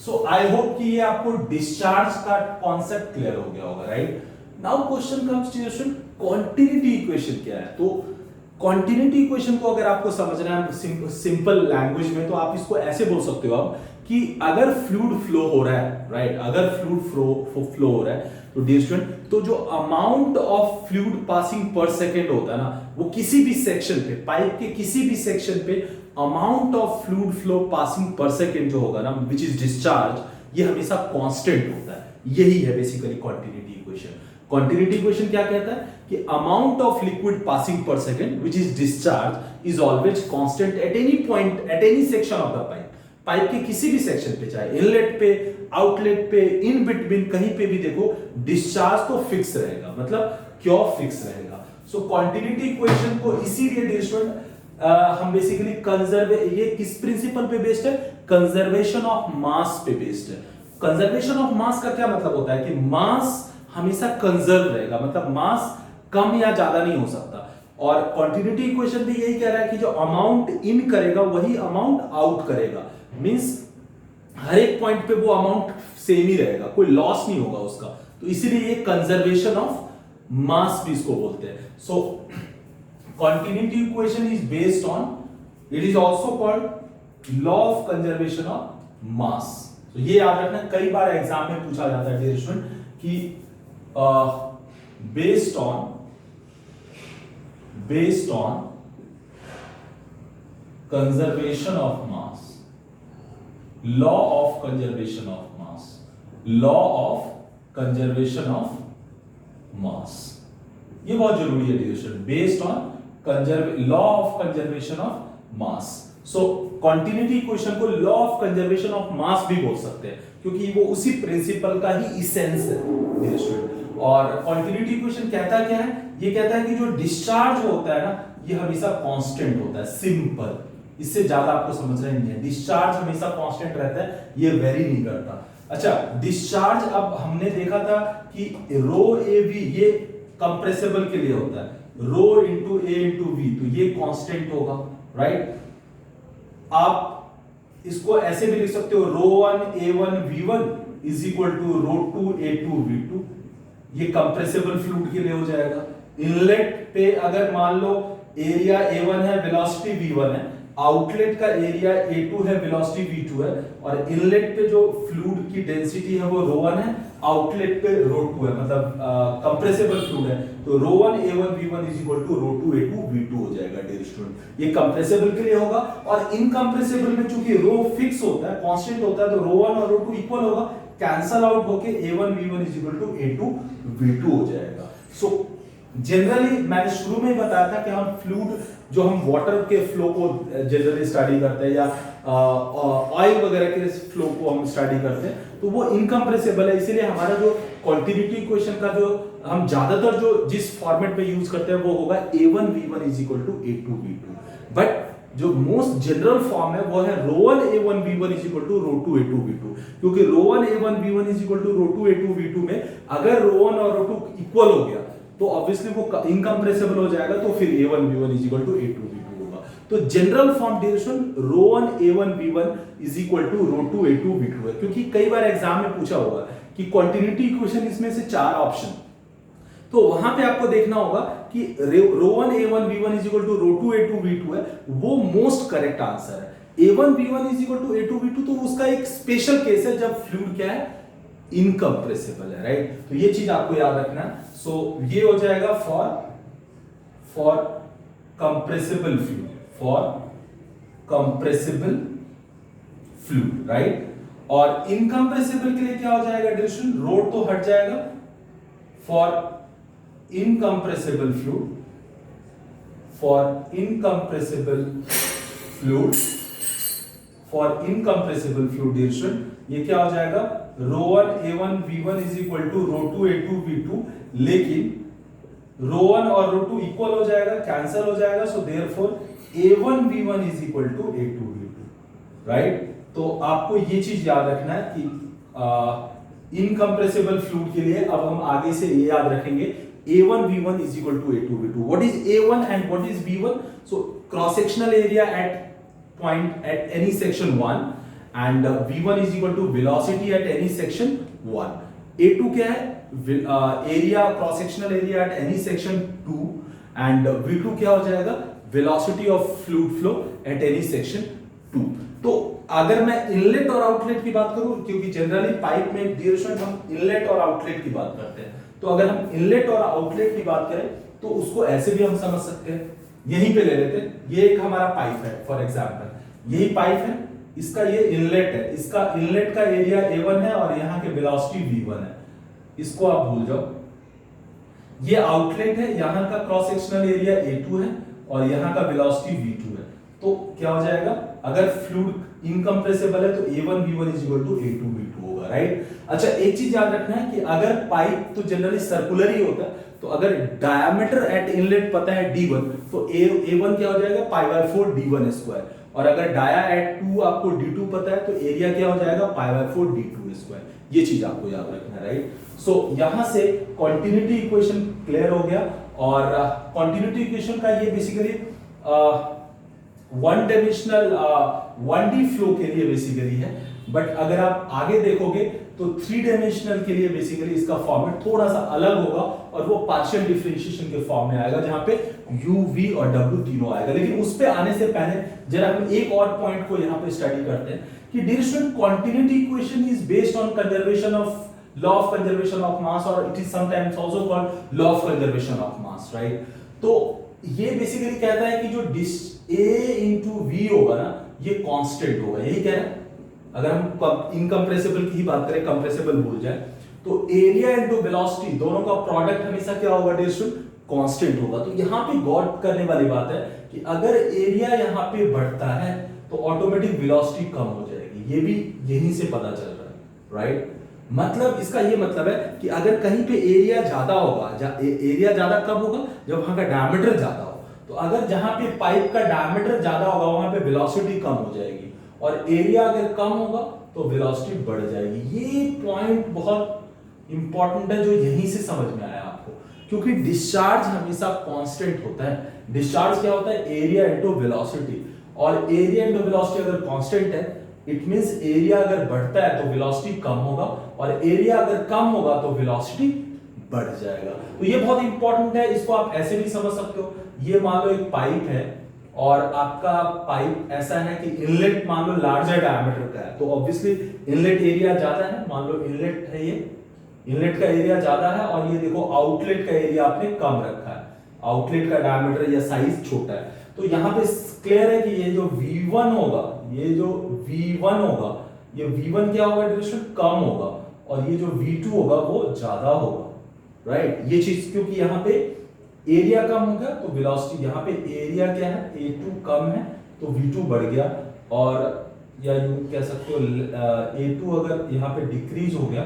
So I hope कि ये आपको डिस्चार्ज का कॉन्सेप्ट क्लियर हो गया होगा, right. Now question comes to question continuity equation क्या है। तो कॉन्टिन्यूटी इक्वेशन को अगर आपको समझना है सिंपल लैंग्वेज में तो आप इसको ऐसे बोल सकते हो आप कि अगर फ्लूइड फ्लो हो रहा है, राइट, अगर फ्लूइड फ्लो हो रहा है तो डियर स्टूडेंट, तो जो अमाउंट ऑफ फ्लूइड पासिंग पर सेकेंड होता है ना, वो किसी भी सेक्शन पे, पाइप के किसी भी सेक्शन पे amount of fluid flow passing पर सेकेंड जो होगा ना, विच इज डिस्चार्ज, ये हमेशा कांस्टेंट होता है। यही है basically continuity equation. Continuity equation क्या कहता है कि अमाउंट ऑफ लिक्विड पासिंग पर second which is discharge is always constant at any point, at any section of the pipe. Pipe के किसी भी सेक्शन पे, चाहे इनलेट पे, आउटलेट पे, इन बिटवीन, कहीं पे भी देखो डिस्चार्ज तो फिक्स रहेगा, मतलब क्यू फिक्स रहेगा। सो कॉन्टिन्यूटी इक्वेशन को इसीलिए डियर स्टूडेंट हम बेसिकली ये किस प्रिंसिपल पे बेस्ड है, कंजर्वेशन ऑफ मास पे बेस्ड है। कंजर्वेशन ऑफ मास का क्या मतलब होता है कि मास हमेशा कंजर्व रहेगा, मतलब मास कम या ज्यादा नहीं हो सकता। और कॉन्टिन्यूटी इक्वेशन भी यही कह रहा है कि जो अमाउंट इन करेगा वही अमाउंट आउट करेगा, मींस हर एक पॉइंट पे वो अमाउंट सेम ही रहेगा, कोई लॉस नहीं होगा उसका। तो इसीलिए ये कंजर्वेशन ऑफ मास भी इसको बोलते हैं। So continuity equation is based on, it is also called law of conservation of mass. तो ये याद रखना, कई बार एग्जाम में पूछा जाता है डियर स्टूडेंट कि based on conservation of mass, law of conservation of mass, law of conservation of mass, ये बहुत जरूरी है dear student, based on law of conservation of mass। So continuity equation को law of conservation of mass भी बोल सकते हैं, क्योंकि वो उसी प्रिंसिपल का ही इसेंस है डियर स्टूडेंट। और कॉन्टिन्यूटी इक्वेशन कहता क्या है, ये कहता है कि जो डिस्चार्ज होता है ना, ये हमेशा कांस्टेंट होता है, सिंपल, इससे ज्यादा आपको समझना ही नहीं है। डिस्चार्ज हमेशा कांस्टेंट रहता है, ये वेरी नहीं करता। अच्छा, डिस्चार्ज अब हमने देखा था कि रो ए वी ये कंप्रेसिबल के लिए होता है, रो इनटू ए इनटू वी, तो ये कांस्टेंट होगा, राइट। आप इसको ऐसे भी लिख सकते हो, रो1 a1 v1 is equal to रो2 a2 v2, ये कंप्रेसिबल फ्लूइड के लिए हो जाएगा। इनलेट पे अगर मान लो एरिया a1 है, वेलोसिटी v1 है, आउटलेट का एरिया a2 है, वेलोसिटी v2 है, और इनलेट पे जो फ्लूइड की डेंसिटी है वो रो1 है, आउटलेट पे रो2 है, मतलब कंप्रेसिबल फ्लूइड है, तो रो1 a1 v1 is equal to रो2 a2 v2 हो जाएगा डियर स्टूडेंट। ये कंप्रेसिबल के लिए होगा, और इनकंप्रेसिबल में चूंकि रो फिक्स होता है, कांस्टेंट होता है, तो रो1 और रो2 इक्वल होगा, कैंसल आउट होके a1 v1 is equal to a2 v2 हो जाएगा। सो जनरली मैंने शुरू में ही बताया था कि हम फ्लूइड जो हम वाटर के फ्लो को जनरली स्टडी करते हैं, या ऑयल वगैरह के फ्लो को हम स्टडी करते हैं, तो वो इनकंप्रेसिबल है। इसीलिए हमारा जो कॉन्टिन्यूटी इक्वेशन का जो हम ज्यादातर जो जिस फॉर्मेट में यूज करते हैं वो होगा a1 v1 is equal to a2 v2। But जो मोस्ट जनरल फॉर्म है वो है रो1 a1 v1 is equal to रो2 a2 v2, क्योंकि रो1 a1 v1 is equal to रो2 a2 v2 में अगर रो1 और रो2 इक्वल हो गया तो ऑब्वियसली वो इनकम्प्रेसिबल हो जाएगा, तो फिर A1 V1 is equal to A2 V2 होगा। तो general form direction ρ1 A1 V1 is equal to ρ2 A2 V2 है, क्योंकि कई बार एग्जाम में पूछा हुआ है कि कॉन्टिन्यूटी इक्वेशन इसमें से 4 ऑप्शन, तो वहां पे आपको देखना होगा कि ρ1 A1 V1 is equal to ρ2 A2 V2 है, वो मोस्ट करेक्ट आंसर है। A1 V1 is equal to A2 V2 तो उसका एक स्पेशल केस है जब फ्लूइड क्या है, इनकम्प्रेसिबल है, राइट। तो ये चीज आपको याद रखना है। सो ये हो जाएगा for compressible fluid, for compressible fluid, right. और इनकम्प्रेसिबल के लिए क्या हो जाएगा डिरेक्शन, रोड तो हट जाएगा, for incompressible fluid, for incompressible fluid, for incompressible fluid direction ये क्या हो जाएगा, ρ1 A1 V1 is equal to ρ2 A2 V2, लेकिन ρ1 और ρ2 इक्वल हो जाएगा, कैंसिल हो जाएगा, so therefore A1 V1 is equal to A2 V2, right. तो आपको ये चीज याद रखना है कि इनकम्प्रेसिबल फ्लूइड के लिए अब हम आगे से ये याद रखेंगे, A1 V1 is equal to A2 V2. What is A1 and what is V1? So cross sectional area at point at any section 1 and V1 is equal to velocity at any section 1. A2 क्या है, area cross sectional area at any section 2 and V2 क्या हो जाएगा, velocity of fluid flow at any section 2. तो अगर मैं inlet और outlet की बात करूं, क्योंकि जनरली पाइप में डिरेक्शन हम इनलेट और आउटलेट की बात करते हैं, तो अगर हम इनलेट और आउटलेट की बात करें तो उसको ऐसे भी हम समझ सकते हैं, यहीं पे ले लेते हैं, ये एक हमारा पाइप है फॉर एग्जांपल, यही पाइप है, इसका ये इनलेट है, इसका इनलेट का एरिया A1 है और यहाँ के वेलोसिटी V1 है, इसको आप भूल जाओ। ये आउटलेट है, यहाँ का क्रॉस सेक्शनल एरिया A2 है और यहाँ का वेलोसिटी V2 है, तो क्या हो जाएगा, अगर फ्लूइड इनकम्प्रेसिबल है तो A1 V1 is equal to A2 V2 होगा, राइट। अच्छा एक चीज याद रखना है कि अगर पाइप तो जनरली सर्कुलर ही होता है, तो अगर डायमीटर एट इनलेट पता है D1 तो A1 क्या हो जाएगा, π/4 D1 स्क्वायर, और अगर डाया एट 2 आपको D2 पता है तो एरिया क्या हो जाएगा, π/4 D2 स्क्वायर। ये चीज आपको याद रखना है, राइट। सो यहां से कॉन्टिन्यूटी इक्वेशन क्लियर हो गया, और कॉन्टिन्यूटी इक्वेशन का ये basically one dimensional 1D flow के लिए बेसिकली है, बट अगर आप आगे देखोगे तो 3 डायमेंशनल के लिए बेसिकली इसका फॉर्मेट थोड़ा सा अलग होगा, और वो पार्शियल डिफरेंशिएशन के फॉर्म में आएगा, जहां पे u, v और w तीनों आएगा। लेकिन उस पे आने से पहले जरा हम एक और पॉइंट को यहां पे स्टडी करते हैं कि direction continuity equation is based on conservation of law of conservation of mass, और it is sometimes also called law of conservation of mass, right. तो ये बेसिकली कहता है कि जो A into V होगा ना, ये कांस्टेंट होगा, यही कह रहा है। अगर हम इनकम्प्रेसिबल की ही बात करें, कंप्रेसिबल भूल जाए, तो एरिया इनटू वेलोसिटी दोनों का प्रोडक्ट हमेशा क्या होगा, डिरेक्शन कांस्टेंट होगा। तो यहाँ पे गौर करने वाली बात है कि अगर एरिया यहाँ पे बढ़ता है तो ऑटोमेटिक वेलोसिटी कम हो जाएगी, ये भी यहीं से पता चल रहा है, राइट। मतलब इसका ये मतलब है कि अगर कहीं पे एरिया ज्यादा होगा, एरिया ज्यादा कब होगा, जब वहां का डायमीटर ज्यादा हो, तो अगर जहां पे पाइप का डायमीटर ज्यादा होगा वहां पे वेलोसिटी कम हो जाएगी, और एरिया अगर कम होगा तो वेलोसिटी बढ़ जाएगी। ये पॉइंट बहुत इंपॉर्टेंट है जो यहीं से समझ में आया आपको, क्योंकि डिस्चार्ज हमेशा कांस्टेंट होता है। डिस्चार्ज क्या होता है, एरिया इनटू वेलोसिटी, और एरिया इनटू वेलोसिटी अगर कांस्टेंट है इट मींस एरिया अगर बढ़ता है तो वेलोसिटी कम होगा, और एरिया अगर कम होगा तो वेलोसिटी बढ़ जाएगा। तो ये बहुत इंपॉर्टेंट है, इसको आप ऐसे भी समझ सकते हो। ये मान लो एक पाइप है और आपका पाइप ऐसा है कि इनलेट मान लो लार्जर डायमीटर का है, तो ऑब्वियसली इनलेट एरिया ज्यादा है, मान लो इनलेट है, ये इनलेट का एरिया ज्यादा है, और ये देखो आउटलेट का एरिया आपने कम रखा है, आउटलेट का डायमीटर या साइज छोटा है। तो यहाँ पे क्लियर है कि ये जो V1 होगा, ये जो V1 होगा, ये V1 क्या होगा, डायरेक्शन कम होगा, और ये जो V2 होगा वो ज्यादा होगा, राइट। ये चीज क्योंकि यहाँ पे एरिया कम हो गया तो वेलोसिटी, यहाँ पे एरिया क्या है, A2 कम है तो V2 बढ़ गया, और या यूं कह सकते हो A2 अगर यहाँ पे डिक्रीज हो गया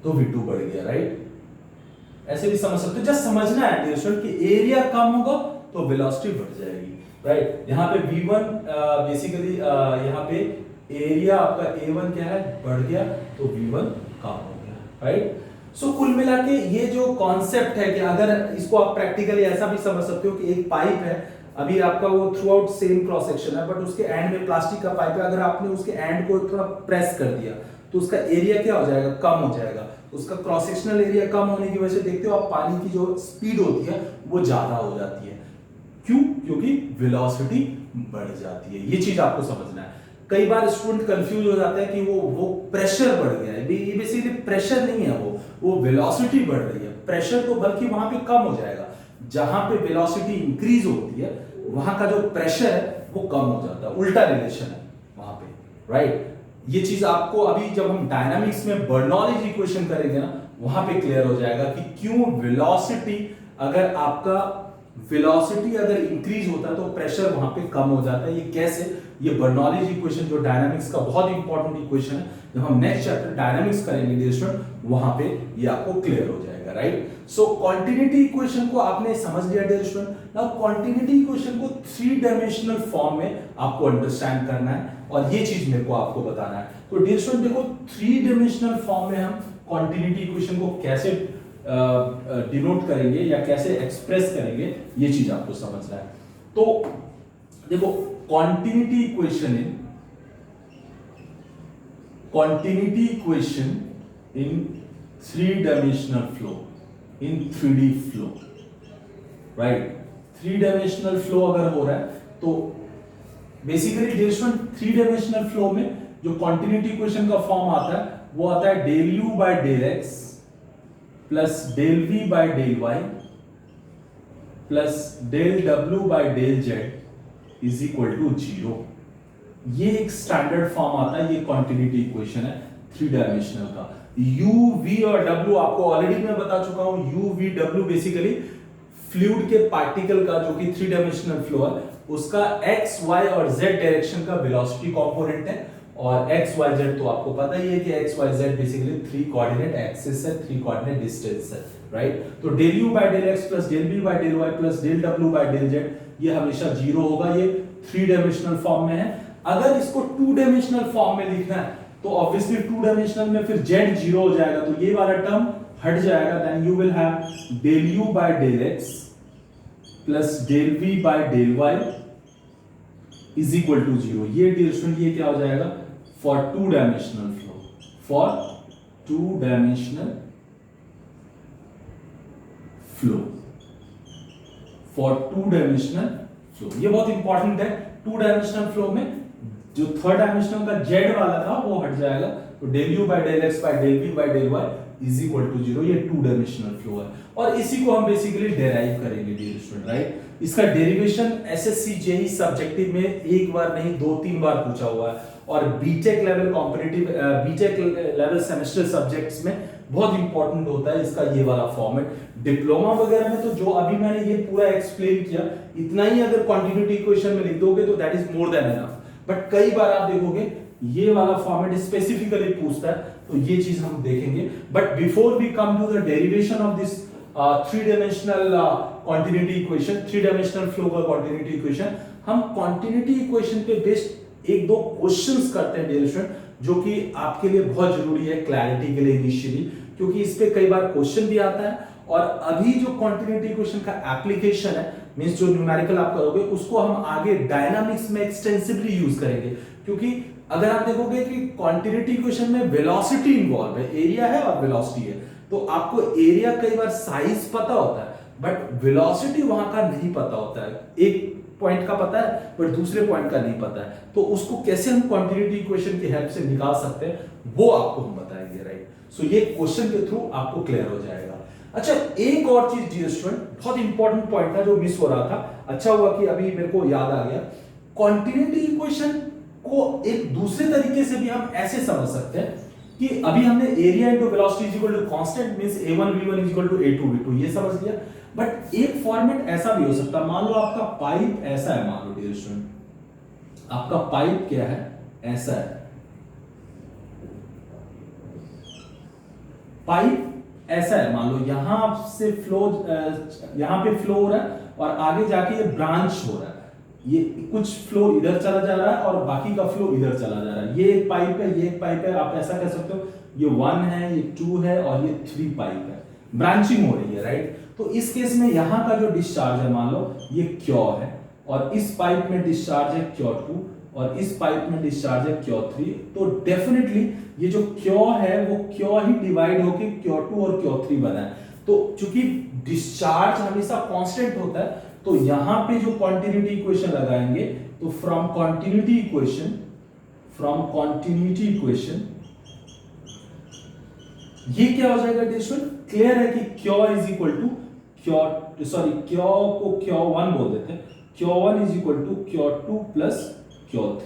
तो V2 बढ़ गया, राइट। ऐसे भी समझ सकते हो, जस्ट समझना है डायरेक्शन कि एरिया कम होगा तो वेलोसिटी बढ़ जाएगी, राइट। यहाँ पे V1 बेसिकली यहाँ पे एरिया आपका A1 क्या है, बढ़ गया तो V1 कम हो गया, राइट। सो कुल मिला के ये जो कॉन्सेप्ट है कि अगर इसको आप प्रैक्टिकली ऐसा भी समझ सकते हो कि एक पाइप है, अभी आपका वो through out same cross section है, बट उसके एंड में प्लास्टिक का पाइप है, अगर आपने उसके एंड को थोड़ा प्रेस कर दिया तो उसका एरिया क्या हो जाएगा, कम हो जाएगा। उसका क्रॉस सेक्शनल एरिया कम होने की वजह से देखते हो आप पानी की जो स्पीड होती है वो ज्यादा हो जाती है। क्यों? क्योंकि वेलोसिटी बढ़ जाती है। ये चीज आपको समझना है। कई बार स्टूडेंट कंफ्यूज हो जाता है कि वो प्रेशर बढ़ गया है। ये बेसिकली प्रेशर नहीं है, वो वेलोसिटी बढ़ रही है। प्रेशर तो बल्कि वहां पे कम हो जाएगा। जहां पे वेलोसिटी इंक्रीज होती है वहां का जो प्रेशर है वो कम हो जाता है। उल्टा रिलेशन है वहां पे, राइट। ये चीज आपको अभी जब हम डायनामिक्स में बर्नौलीज इक्वेशन करेंगे ना, वहां पे क्लियर हो जाएगा कि क्यों वेलोसिटी, अगर आपका वेलोसिटी अगर इंक्रीज होता है तो प्रेशर वहां पे कम हो जाता है। ये कैसे? ये बर्नौलीज इक्वेशन जो डायनामिक्स का बहुत इंपॉर्टेंट इक्वेशन है, जब हम नेक्स्ट चैप्टर डायनामिक्स करेंगे डियर स्टूडेंट, वहां पे ये आपको क्लियर हो जाएगा, राइट। सो कॉन्टिन्यूटी इक्वेशन को आपने समझ लिया dear student. Now continuity equation को 3 डायमेंशनल फॉर्म में आपको अंडरस्टैंड करना है और ये चीज मेरे को आपको बताना है। तो डियर स्टूडेंट देखो, 3 डायमेंशनल फॉर्म में हम कॉन्टिन्यूटी इक्वेशन को कैसे डिनोट करेंगे या कैसे एक्सप्रेस करेंगे, ये चीज आपको समझना है। तो देखो, continuity equation in 3-dimensional flow, in 3D flow, right? 3-dimensional flow अगर हो रहा है तो basically dear student 3-dimensional flow में जो continuity equation का फॉर्म आता है वो आता है del u by del x plus del v by del y plus del w by del z is equal to 0। ये एक स्टैंडर्ड फॉर्म आता है, ये कॉन्टिन्यूटी इक्वेशन है 3 डायमेंशनल का। u v और w आपको ऑलरेडी मैं बता चुका हूं। u v w basically fluid के पार्टिकल का जो कि 3 डायमेंशनल फ्लो है उसका x y और z डायरेक्शन का वेलोसिटी कंपोनेंट है। और x y z तो आपको पता ही है कि x y z basically 3 coordinate axis है, 3 कोऑर्डिनेट डिस्टेंस है, राइट। तो del u by del x plus del v by del y plus del w by del z ये हमेशा 0 होगा। ये 3 डायमेंशनल फॉर्म में है। अगर इसको 2 डायमेंशनल फॉर्म में लिखना है तो ऑब्वियसली 2 डायमेंशनल में फिर z 0 हो जाएगा, तो ये वाला टर्म हट जाएगा। Then you will have del u by del x plus del v by del y is equal to 0। ये डियर स्टूडेंट ये क्या हो जाएगा, for 2 dimensional flow, for 2 dimensional flow, for 2 dimensional flow. ये बहुत इंपॉर्टेंट है। 2 डायमेंशनल फ्लो में जो 3rd डायमेंशनल का z वाला था वो हट जाएगा, तो del u by del x by del v by del y is equal to 0। ये 2 डायमेंशनल फ्लो है और इसी को हम बेसिकली डेराइव करेंगे डियर स्टूडेंट, राइट। इसका डेरिवेशन एसएससी जेई सब्जेक्टिव में एक बार नहीं 2-3 बार पूछा हुआ है और BTech level competitive BTech level semester subjects में बहुत इंपॉर्टेंट होता है इसका ये वाला फॉर्मेट। डिप्लोमा वगैरह में तो जो अभी मैंने ये पूरा एक्सप्लेन किया इतना ही अगर कॉन्टिन्यूटी इक्वेशन में लिख दोगे तो that is more than enough. But कई बार आप देखोगे ये वाला फॉर्मेट स्पेसिफिकली पूछता है, तो ये चीज हम देखेंगे। But before we come to the derivation of this 3 dimensional continuity equation, 3 dimensional flow का कॉन्टिन्यूटी इक्वेशन, हम कॉन्टिन्यूटी इक्वेशन पे बेस्ड 1-2 क्वेश्चंस करते हैं डियर स्टूडेंट, जो कि आपके लिए बहुत जरूरी है क्लैरिटी के लिए इनिशियली, क्योंकि इस पे कई बार क्वेश्चन भी आता है। और अभी जो कॉन्टिन्यूटी इक्वेशन का एप्लीकेशन है, मींस जो न्यूमेरिकल आप करोगे, उसको हम आगे डायनामिक्स में एक्सटेंसिवली यूज करेंगे। क्योंकि अगर आप देखोगे कि कॉन्टिन्यूटी इक्वेशन में वेलोसिटी इन्वॉल्व है, एरिया है और वेलोसिटी है, तो आपको एरिया कई बार साइज पता होता है बट वेलोसिटी वहां का नहीं पता होता है। एक पॉइंट का पता है बट दूसरे पॉइंट का नहीं पता है, तो उसको कैसे हम कॉन्टिन्यूटी इक्वेशन की हेल्प से निकाल सकते हैं वो आपको हम बताएंगे, राइट। सो ये क्वेश्चन के थ्रू आपको क्लियर हो जाएगा। अच्छा, एक और चीज डियर स्टूडेंट, बहुत इंपॉर्टेंट पॉइंट था जो मिस हो रहा था, अच्छा हुआ कि अभी मेरे को याद आ गया। कॉन्टिन्यूटी इक्वेशन को एक दूसरे तरीके से भी हम ऐसे समझ सकते हैं कि अभी हमने area into velocity is equal to constant means a1v1 is equal to a2v2 ये समझ लिया। बट एक फॉर्मेट ऐसा भी हो सकता है, मान लो आपका पाइप ऐसा है, मान लो डियर स्टूडेंट आपका पाइप क्या है, ऐसा है, पाइप ऐसा है, मान लो यहां से फ्लो, यहां पे फ्लो हो रहा है और आगे जाके ये ब्रांच हो रहा है, ये कुछ फ्लो इधर चला जा रहा है और बाकी का फ्लो इधर चला जा रहा है। ये एक पाइप है, ये एक पाइप है, आप ऐसा कह सकते हो ये 1 है, ये 2 है और ये 3 पाइप है, ब्रांचिंग हो रही है, राइट। तो इस केस में यहाँ का जो डिस्चार्ज है, मान लो ये क्यू है और इस पाइप में डिस्चार्ज है Q2 और इस पाइप में डिस्चार्ज है Q3, तो डेफिनेटली ये जो Q है वो Q ही डिवाइड होके Q2 और Q3 बना है। तो चूंकि डिस्चार्ज हमेशा कांस्टेंट होता है, तो यहां पे जो कॉन्टिन्यूटी इक्वेशन लगाएंगे, तो फ्रॉम कॉन्टिन्यूटी इक्वेशन ये क्या हो जाएगा डिस्टेंस, क्लियर है कि Q is equal to Q को Q1 बोल देते हैं, Q1 is equal to Q2 plus Q3,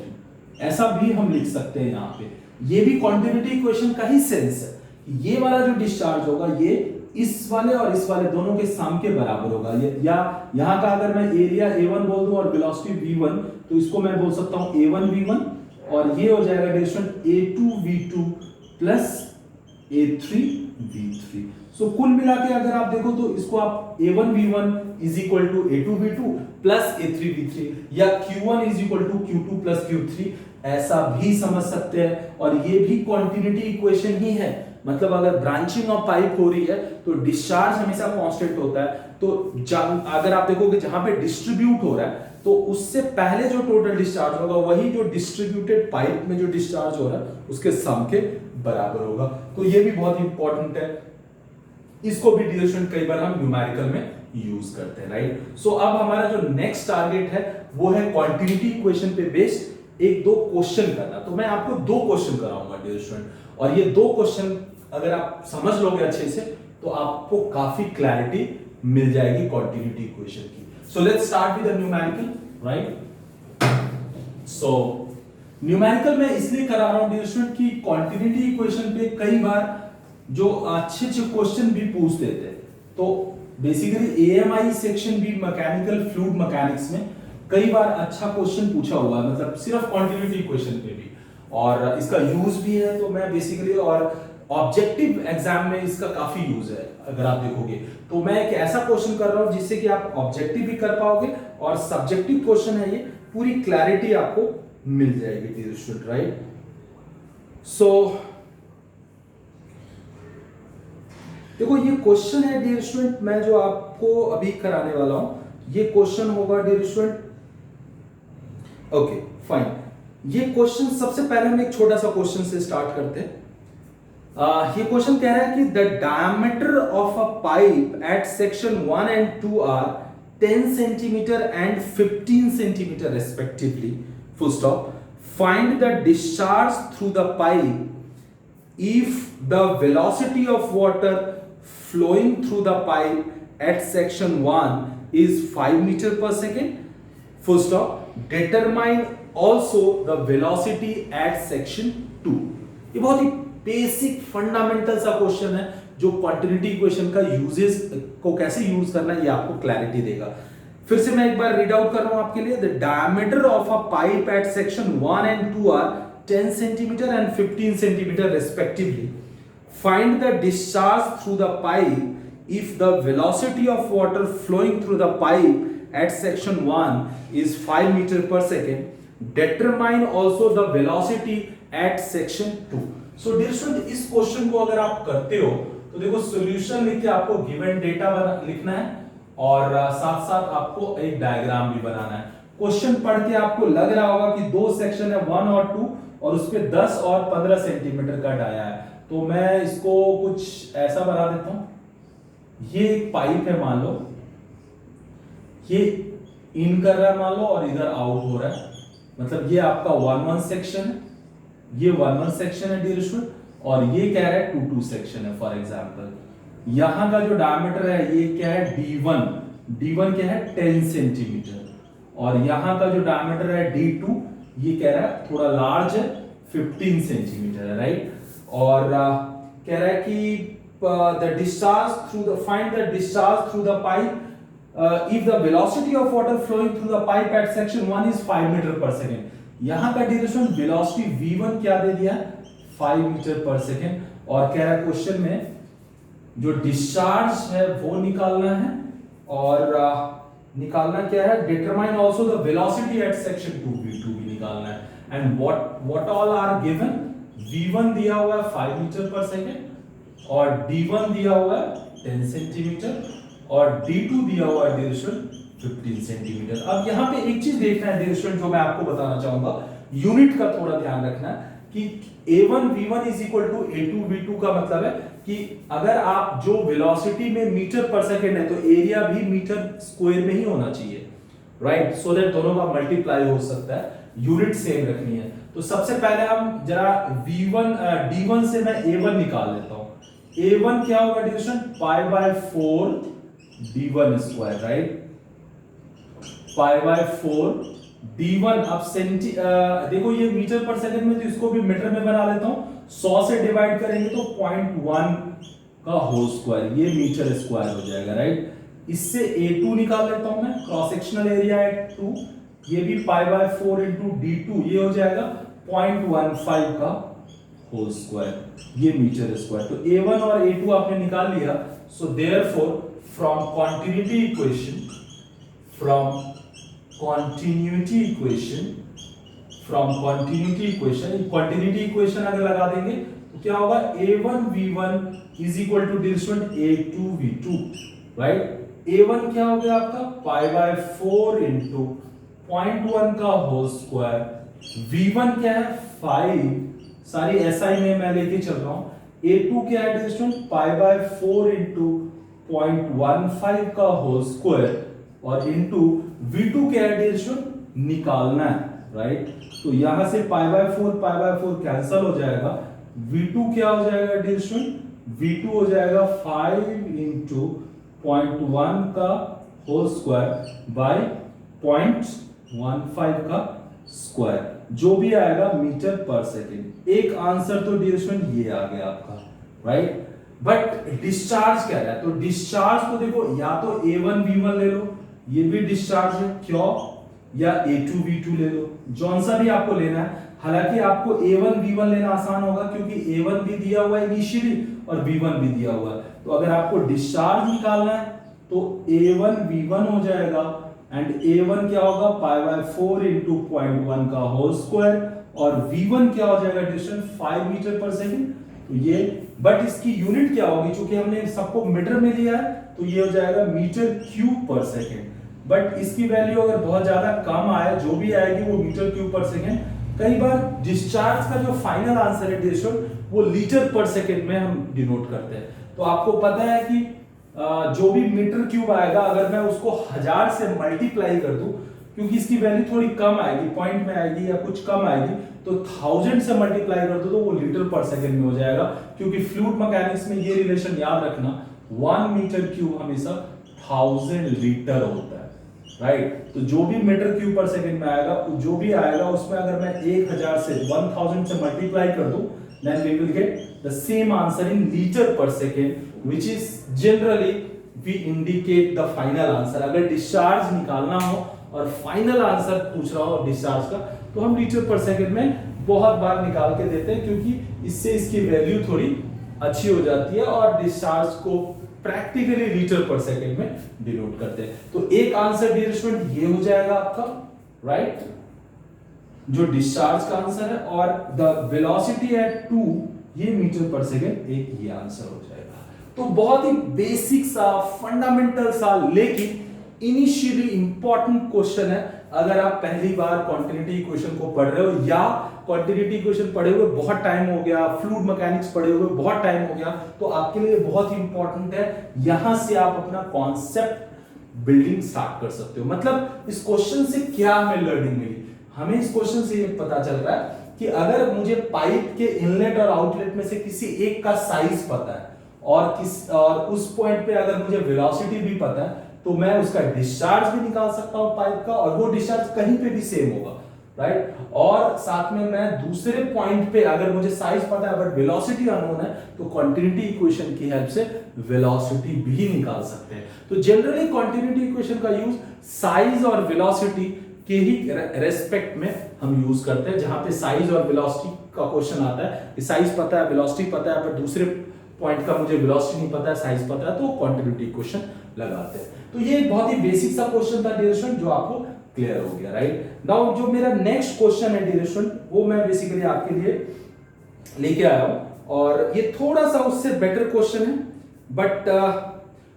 ऐसा भी हम लिख सकते हैं यहाँ पे। ये भी कॉन्टिन्यूटी इक्वेशन का ही सेंस है, ये वाला जो डिस्चार्ज होगा ये इस वाले और इस वाले दोनों के सम के बराबर होगा, या यहाँ का अगर मैं एरिया A1 बोल दूं और वेलोसिटी V1, तो इसको मैं बोल सकता हूँ A1 V1 और ये हो जाएगा distance A2 V2 plus A3 V3। सो कुल मिला के अगर आप देखो तो इसको आप A1 V1 is equal to A2 V2 plus A3 V3 या Q1 is equal to Q2 plus Q3 ऐसा भी समझ सकते हैं। और ये भी कॉन्टिन्यूटी इक्वेशन ही है, मतलब अगर ब्रांचिंग ऑफ पाइप हो रही है तो डिस्चार्ज हमेशा कांस्टेंट होता है। तो अगर आप देखोगे जहां पे डिस्ट्रीब्यूट हो रहा है तो उससे पहले जो टोटल डिस्चार्ज होगा वही जो डिस्ट्रीब्यूटेड पाइप में जो डिस्चार्ज हो रहा है उसके सम के बराबर होगा। तो ये भी बहुत इंपॉर्टेंट है, इसको भी डियर स्टूडेंट कई बार हम न्यूमेरिकल में यूज करते हैं, राइट। सो अब हमारा जो नेक्स्ट टारगेट है वो है कॉन्टिन्यूटी इक्वेशन पे बेस्ड एक दो क्वेश्चन करना। तो मैं आपको दो क्वेश्चन कराऊंगा डियर स्टूडेंट, और ये दो क्वेश्चन अगर आप समझ लोगे अच्छे से तो आपको काफी क्लैरिटी मिल जाएगी कॉन्टिन्यूटी इक्वेशन की। सो let's start with the numerical, right. So numerical में इसलिए करा रहा हूं डियर स्टूडेंट कि कॉन्टिन्यूटी इक्वेशन पे कई बार जो अच्छे अच्छे क्वेश्चन भी पूछ देते हैं। तो बेसिकली एएमआई सेक्शन भी मैकेनिकल फ्लूइड मैकेनिक्स में कई बार अच्छा क्वेश्चन पूछा हुआ है, मतलब सिर्फ कॉन्टिन्यूटी इक्वेशन पे भी, और इसका यूज भी है। तो मैं बेसिकली और ऑब्जेक्टिव एग्जाम में इसका काफी यूज है अगर आप देखोगे। तो मैं एक ऐसा क्वेश्चन कर रहा हूं जिससे कि आप ऑब्जेक्टिव भी कर पाओगे और सब्जेक्टिव क्वेश्चन है, ये पूरी क्लैरिटी आपको मिल जाएगी डियर स्टूडेंट, राइट। सो देखो ये क्वेश्चन है डियर स्टूडेंट, मैं जो आपको अभी कराने वाला हूं ये क्वेश्चन होगा डियर स्टूडेंट। ओके फाइन, ये क्वेश्चन सबसे पहले हम एक छोटा सा क्वेश्चन से स्टार्ट करते हैं। ये क्वेश्चन कह रहा है कि the diameter of a pipe at section 1 and 2 are 10 centimetre and 15 centimetre respectively, full stop. Find the discharge through the pipe if the velocity of water flowing through the pipe at section 1 is 5 meter per second, full stop. Determine also the velocity at section 2। ये बहुत ही basic fundamental सा question है जो continuity equation का uses को कैसे use करना है ये आपको क्लैरिटी देगा। फिर से मैं एक बार रीड आउट कर रहा हूं आपके लिए। The diameter of a pipe at section 1 and 2 are 10 centimetre and 15 centimetre respectively. Find the discharge through the pipe if the velocity of water flowing through the pipe at section 1 is 5 meter per second. Determine also the velocity at section 2। So dear student, इस question को अगर आप करते हो तो देखो solution लिख के आपको गिवन डेटा लिखना है और साथ साथ आपको एक डायग्राम भी बनाना है। क्वेश्चन पढ़ के आपको लग रहा होगा कि दो सेक्शन है 1 और 2 और उस पे 10 और 15 सेंटीमीटर का डाया है। तो मैं इसको कुछ ऐसा बना देता हूं। ये एक पाइप है, मान लो ये इन कर रहा है मान लो और इधर आउट हो रहा है, मतलब ये आपका 1-1 सेक्शन है, ये 1-1 सेक्शन है डियर स्टूडेंट, और ये कह रहा है 2-2 सेक्शन है। फॉर एग्जांपल यहां का जो डायमीटर है ये क्या है D1 क्या है 10 सेंटीमीटर, और यहां का जो डायमीटर है D2 ये कह रहा है थोड़ा लार्ज है 15 सेंटीमीटर है, राइट। और कह रहा है कि the discharge through the find the discharge through the pipe if the velocity of water flowing through the pipe at section 1 is 5 meter per second। यहां का ड्यूरेशन वेलोसिटी v1 क्या दे दिया 5 मीटर पर सेकेंड, और कह रहा है क्वेश्चन में जो डिस्चार्ज है वो निकालना है, और निकालना क्या है determine also the velocity at section 2 v2 भी निकालना है। And what all are given, V1 दिया हुआ है 5 मीटर पर सेकेंड और D1 दिया हुआ है 10 सेंटीमीटर और D2 दिया हुआ है डियर स्टूडेंट 15 सेंटीमीटर। अब यहाँ पे एक चीज देखना है डियर स्टूडेंट, जो मैं आपको बताना चाहूंगा, यूनिट का थोड़ा ध्यान रखना है कि A1 V1 is equal to A2 V2 का मतलब है कि अगर आप जो वेलोसिटी में मीटर पर सेकेंड है तो एरिया भी मीटर स्क्वायर में ही होना चाहिए, राइट, सो दैट दोनों का मल्टीप्लाई हो सकता है, यूनिट सेम रखनी है। तो सबसे पहले हम जरा V1 D1 से मैं A1 निकाल लेता हूं। A1 क्या होगा dear student, pi by 4 D1 square, right, pi by 4 D1। अब देखो ये मीटर पर सेकंड में, तो इसको भी मीटर में बना लेता हूं। 100 से डिवाइड करेंगे तो 0.1 का होल स्क्वायर, ये मीटर स्क्वायर हो जाएगा, राइट। इससे A2 निकाल लेता हूं मैं, क्रॉस सेक्शनल एरिया है 2, ये भी पाई बाय 4 इंटू D2, ये हो जाएगा 0.15 का होल स्क्वायर, ये मीटर स्क्वायर। तो A1 और A2 आपने निकाल लिया। So therefore from continuity equation, quantity equation अगर लगा देंगे तो क्या होगा, A1 V1 is equal to dear student A2 V2, right. A1 क्या हो गया आपका, पाई बाय 4 इंटू 0.1 का होल स्क्वायर, V1 क्या है 5, सारी SI में मैं लेके चल रहा हूं। A2 क्या है dear student, pi by 4 into 0.15 का होल स्क्वायर और इंटू V2 क्या है डियर स्टूडेंट, निकालना है, राइट। तो यहां से पाई बाय 4 कैंसिल हो जाएगा। V2 क्या हो जाएगा डियर स्टूडेंट, V2 हो जाएगा 5 इंटू 0.1 का होल स्क्वायर बाय 0.15 का स्क्वायर, जो भी आएगा मीटर पर सेकेंड। एक आंसर तो डियर स्टूडेंट ये आ गया आपका, राइट। बट डिस्चार्ज क्या है, तो डिस्चार्ज को देखो, या तो A1 V1 ले लो, ये भी डिस्चार्ज है क्यों, या A2 V2 ले लो, जौन सा भी आपको लेना है। हालांकि आपको A1 V1 लेना आसान होगा क्योंकि A1 भी दिया हुआ है इनिशियली और V1 भी दिया हुआ है। तो अगर आपको डिस्चार्ज निकालना है तो A1 V1 हो जाएगा एंड A1 क्या होगा, पाई बाय 4 इंटू 0.1 का होल स्क्वायर और V1 क्या हो जाएगा डिस्टेंस 5 मीटर पर सेकेंड। तो ये, बट इसकी यूनिट क्या होगी, चूंकि हमने सबको मीटर में लिया है तो ये हो जाएगा मीटर क्यूब पर सेकेंड। बट इसकी वैल्यू अगर बहुत ज्यादा कम आए, जो भी आएगी वो मीटर क्यूब पर सेकेंड। कई बार डिस्चार्ज का जो फाइनल आंसर है डिस्टोर, वो लीटर पर सेकेंड में हम डिनोट करते हैं। तो आपको पता है कि जो भी मीटर क्यूब आएगा, अगर मैं उसको 1000 से मल्टीप्लाई कर दूं, क्योंकि इसकी वैल्यू थोड़ी कम आएगी, पॉइंट में आएगी या कुछ कम आएगी, तो 1000 से मल्टीप्लाई कर दो तो वो लीटर पर सेकेंड में हो जाएगा। क्योंकि फ्लूइड मैकेनिक्स में ये रिलेशन याद रखना, 1 मीटर क्यूब हमेशा 1000 लीटर होता है, राइट। तो जो भी मीटर क्यूब पर सेकेंड में आएगा, जो भी आएगा उसमें अगर मैं 1000 से 1000 से मल्टीप्लाई कर दूं, then we will get the same answer in liter per second, which is generally we indicate the final answer। अगर डिस्चार्ज निकालना हो और फाइनल आंसर पूछ रहा हो डिस्चार्ज का, तो हम लीटर पर सेकेंड में बहुत बार निकाल के देते हैं, क्योंकि इससे इसकी वैल्यू थोड़ी अच्छी हो जाती है और डिस्चार्ज को प्रैक्टिकली लीटर पर सेकेंड में डिनोट करते हैं। तो एक आंसर डियर स्टूडेंट ये हो जाएगा आपका, राइट, जो डिस्चार्ज का आंसर है, और द वेलोसिटी एट 2 ये मीटर पर सेकेंड, एक ये आंसर हो जाएगा। तो बहुत ही बेसिक सा, फंडामेंटल सा, लेकिन इनिशियली इंपॉर्टेंट क्वेश्चन है। अगर आप पहली बार क्वांटिटी इक्वेशन को पढ़ रहे हो या क्वांटिटी इक्वेशन पढ़े हुए बहुत टाइम हो गया, फ्लूइड मैकेनिक्स पढ़े हुए बहुत टाइम हो गया, तो आपके लिए बहुत ही इंपॉर्टेंट है। यहां से आप अपना कॉन्सेप्ट बिल्डिंग स्टार्ट कर सकते हो। मतलब इस क्वेश्चन से क्या हमें लर्निंग मिली, हमें इस क्वेश्चन से ये पता चल रहा है कि अगर मुझे पाइप के इनलेट और आउटलेट में से किसी एक का साइज पता है और उस पॉइंट पे अगर मुझे वेलोसिटी भी पता है, तो मैं उसका डिस्चार्ज भी निकाल सकता हूं पाइप का, और वो डिस्चार्ज कहीं पे भी सेम होगा, राइट। और साथ में मैं दूसरे पॉइंट पे अगर मुझे साइज पता है बट वेलोसिटी अननोन है, तो कंटिन्यूटी इक्वेशन की हेल्प से वेलोसिटी भी निकाल सकते हैं। तो जनरली कंटिन्यूटी इक्वेशन का यूज साइज और वेलोसिटी के ही रेस्पेक्ट में हम यूज करते हैं, जहां पे साइज और वेलोसिटी का क्वेश्चन आता है कि साइज पता है, वेलोसिटी पता है, पर दूसरे पॉइंट का मुझे वेलोसिटी नहीं पता है, साइज पता है, तो कंटिन्यूटी इक्वेशन लगाते हैं। तो ये एक बहुत ही बेसिक सा क्वेश्चन था डियर स्टूडेंट, जो आपको क्लियर हो गया, राइट। नाउ जो मेरा नेक्स्ट क्वेश्चन है डियर स्टूडेंट, वो मैं बेसिकली आपके लिए लेके आया हूं, और ये थोड़ा सा उससे बेटर क्वेश्चन है, बट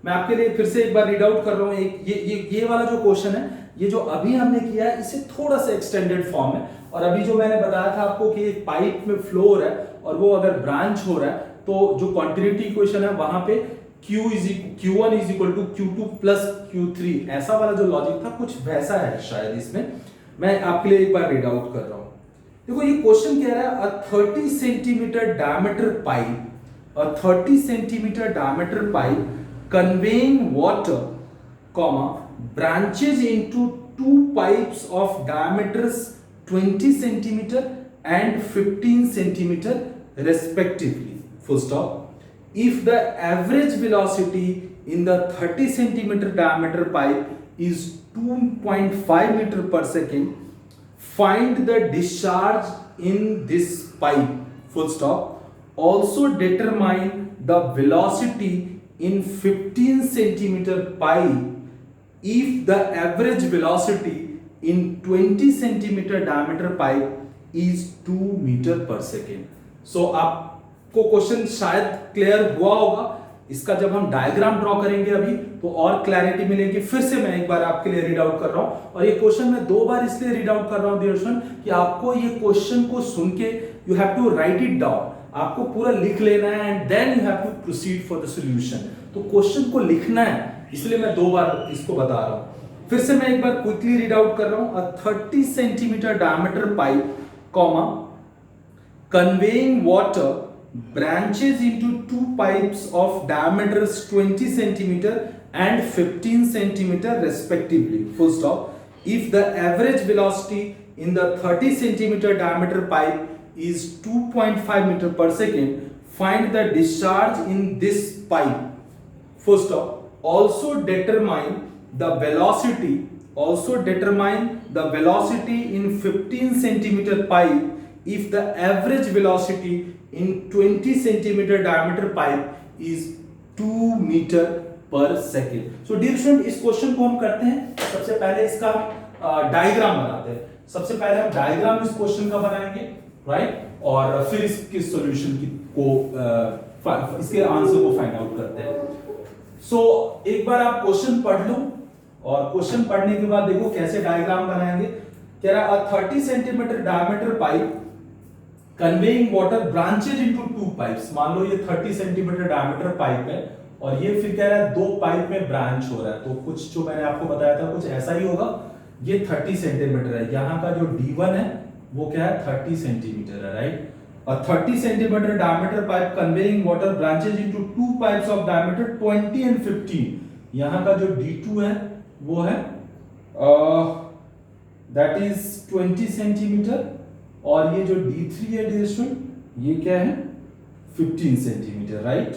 मैं आपके लिए फिर से एक बार रीड आउट कर रहा हूं। एक ये वाला जो क्वेश्चन है, ये जो अभी हमने किया है, इसे थोड़ा सा एक्सटेंडेड फॉर्म है। और अभी जो मैंने बताया था आपको कि एक पाइप में फ्लो हो रहा है और वो अगर ब्रांच हो रहा है, तो जो कॉन्टिन्यूटी इक्वेशन है वहां पे Q1 is equal to Q2 plus Q3, ऐसा वाला जो लॉजिक था कुछ वैसा है शायद इसमें। मैं आपके लिए एक बार रीड आउट कर रहा हूं। देखो ये क्वेश्चन कह रहा है, अ 30 centimetre diameter pipe, a 30 centimeter diameter pipe conveying water, comma, branches into two pipes of diameters 20 centimeter and 15 centimeter respectively, full stop. If the average velocity in the 30 centimeter diameter pipe is 2.5 meter per second, find the discharge in this pipe, full stop. Also determine the velocity in 15 centimeter pipe if the average velocity in 20 centimeter diameter pipe is 2 meter per second. So आपको question शायद clear हुआ होगा। इसका जब हम diagram draw करेंगे अभी तो और क्लैरिटी मिलेगी। फिर से मैं एक बार आपके लिए रीड आउट कर रहा हूं, और ये क्वेश्चन मैं 2 बार इसलिए रीड आउट कर रहा हूं डियर स्टूडेंट कि आपको ये क्वेश्चन को सुन के you have to write it down, आपको पूरा लिख लेना है and then you have to proceed for the solution. तो क्वेश्चन को लिखना है, इसलिए मैं 2 बार इसको बता रहा हूं। फिर से मैं एक बार क्विकली रीड आउट कर रहा हूं। अ 30 centimetre diameter pipe, comma, conveying water branches into two pipes of diameters 20 centimeter and 15 centimeter respectively, full stop. If the average velocity in the 30 centimeter diameter pipe is 2.5 meter per second, find the discharge in this pipe, full stop. Also determine the velocity in 15 centimeter pipe if the average velocity in 20 centimeter diameter pipe is 2 meter per second. So dear student, इस question को हम करते हैं, सबसे पहले इसका diagram बनाते हैं। सबसे पहले हम डायग्राम इस क्वेश्चन का बनाएंगे, राइट, और फिर इसके सॉल्यूशन इसके आंसर को फाइंड आउट करते हैं। सो एक बार आप क्वेश्चन पढ़ लो, और क्वेश्चन पढ़ने के बाद देखो कैसे डायग्राम बनाएंगे। कह रहा है 30 centimetre diameter pipe conveying water branches into 2 pipes. मान लो ये 30 सेंटीमीटर डायमीटर पाइप है, और ये फिर कह रहा है 2 पाइप में ब्रांच हो रहा है। तो कुछ जो मैंने आपको बताया था कुछ ऐसा ही होगा। ये 30 सेंटीमीटर है, यहाँ का जो D1 है वो क्या है 30 सेंटीमीटर है, राइट। और 30 centimetre diameter pipe conveying water branches into 2 pipes of diameter 20 and 15। यहाँ का जो D2 है वो है दैट इज 20 सेंटीमीटर, और ये जो D3 है डियर स्टूडेंट ये क्या है 15 centimetre, right.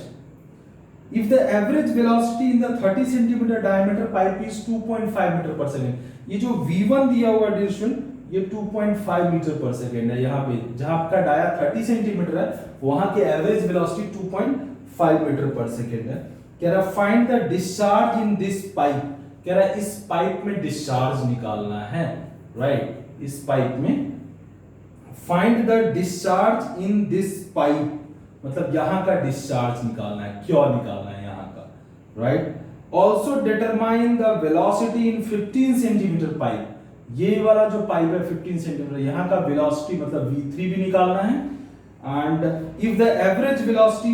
If the average velocity in the 30 centimeter diameter pipe is 2.5 meter per second, ये जो V1 दिया हुआ डियर स्टूडेंट ये 2.5 मीटर पर सेकेंड है। यहाँ पे जहां आपका डाया 30 सेंटीमीटर है वहां के एवरेज वेलोसिटी 2.5 मीटर पर सेकेंड है। कह रहा find the discharge in this pipe, कह रहा इस पाइप में डिस्चार्ज निकालना है, राइट। इस पाइप में find the discharge in this pipe, मतलब यहां का डिस्चार्ज निकालना है, क्यों निकालना है यहां का, right. Also determine the velocity in 15 centimetre pipe, ये वाला जो पाइप है 15 सेंटीमीटर, यहां का वेलोसिटी मतलब v3 भी निकालना है। And if the average velocity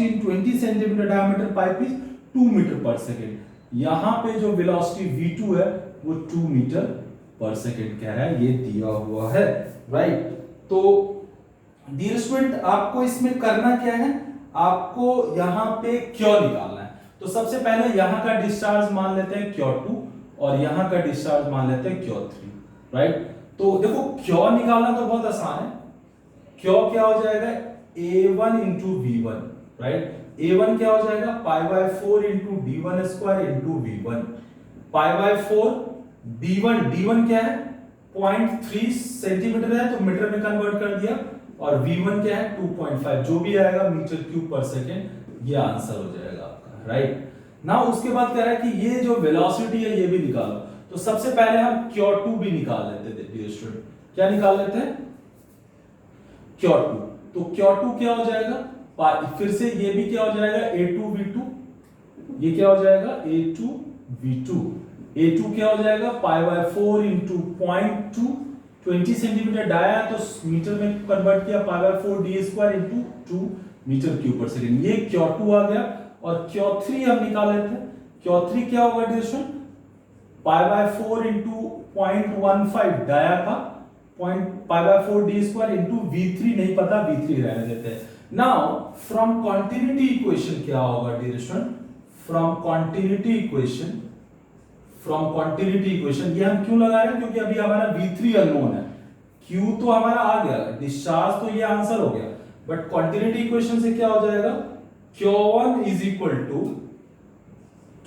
in 20 centimetre diameter pipe is 2 metre पर सेकेंड, यहां पे जो वेलोसिटी v2 है वो 2 मीटर पर सेकेंड कह रहा है, ये दिया हुआ है, राइट। तो डियर स्टूडेंट आपको इसमें करना क्या है, आपको यहां पे क्यों निकालना है। तो सबसे पहले यहां का डिस्चार्ज मान लेते हैं Q2 और यहां का डिस्चार्ज मान लेते हैं Q3, राइट। तो देखो क्यों निकालना तो बहुत आसान है। क्यों क्या हो जाएगा A1 into V1, right. A1 क्या हो जाएगा π/4 into D1 square into V1, π/4 D1 क्या है 0.3 सेंटीमीटर है तो मीटर में कन्वर्ट कर दिया, और V1 क्या है 2.5, जो भी आएगा मीटर क्यूब पर सेकेंड, ये आंसर हो जाएगा आपका, राइट। ना उसके बाद कह रहा है कि ये जो वेलोसिटी है ये भी निकालो। तो सबसे पहले हम Q2 भी निकाल लेते थे डियर स्टूडेंट, क्या निकाल लेते हैं Q2, तो Q2 क्या हो जाएगा, फिर से ये भी क्या हो जाएगा A2V2, ये क्या हो जाएगा A2V2, A2 क्या हो जाएगा π/4 इंटू 0.2, 20 सेंटीमीटर डाया तो मीटर में कन्वर्ट किया, π/4 d² इंटू 2 मीटर क्यूब पर सेकेंड। ये Q2 आ गया। और Q3 हम निकाल लेते हैं। Q3 क्या होगा डिस्टेंस, π/4 इंटू 0.15 डाया का π/4 d² इंटू V3 नहीं पता, V3 रहने देते हैं। नाउ फ्रॉम कॉन्टिन्यूटी इक्वेशन क्या होगा dear student, from continuity equation ये हम क्यों लगा रहे हैं, क्योंकि अभी हमारा V3 अननोन है, Q तो हमारा आ गया, डिस्चार्ज तो ये आंसर हो गया, बट कॉन्टिन्यूटी इक्वेशन से क्या हो जाएगा, Q1 is equal to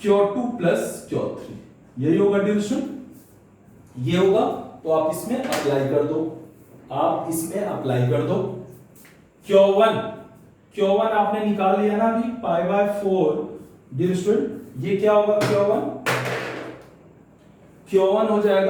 Q2 plus Q3, यही होगा डियर स्टूडेंट, ये होगा। तो आप इसमें अप्लाई कर दो, Q1 आपने निकाल लिया ना अभी π/4 डियर स्टूडेंट, ये क्या होगा Q1 हो जाएगा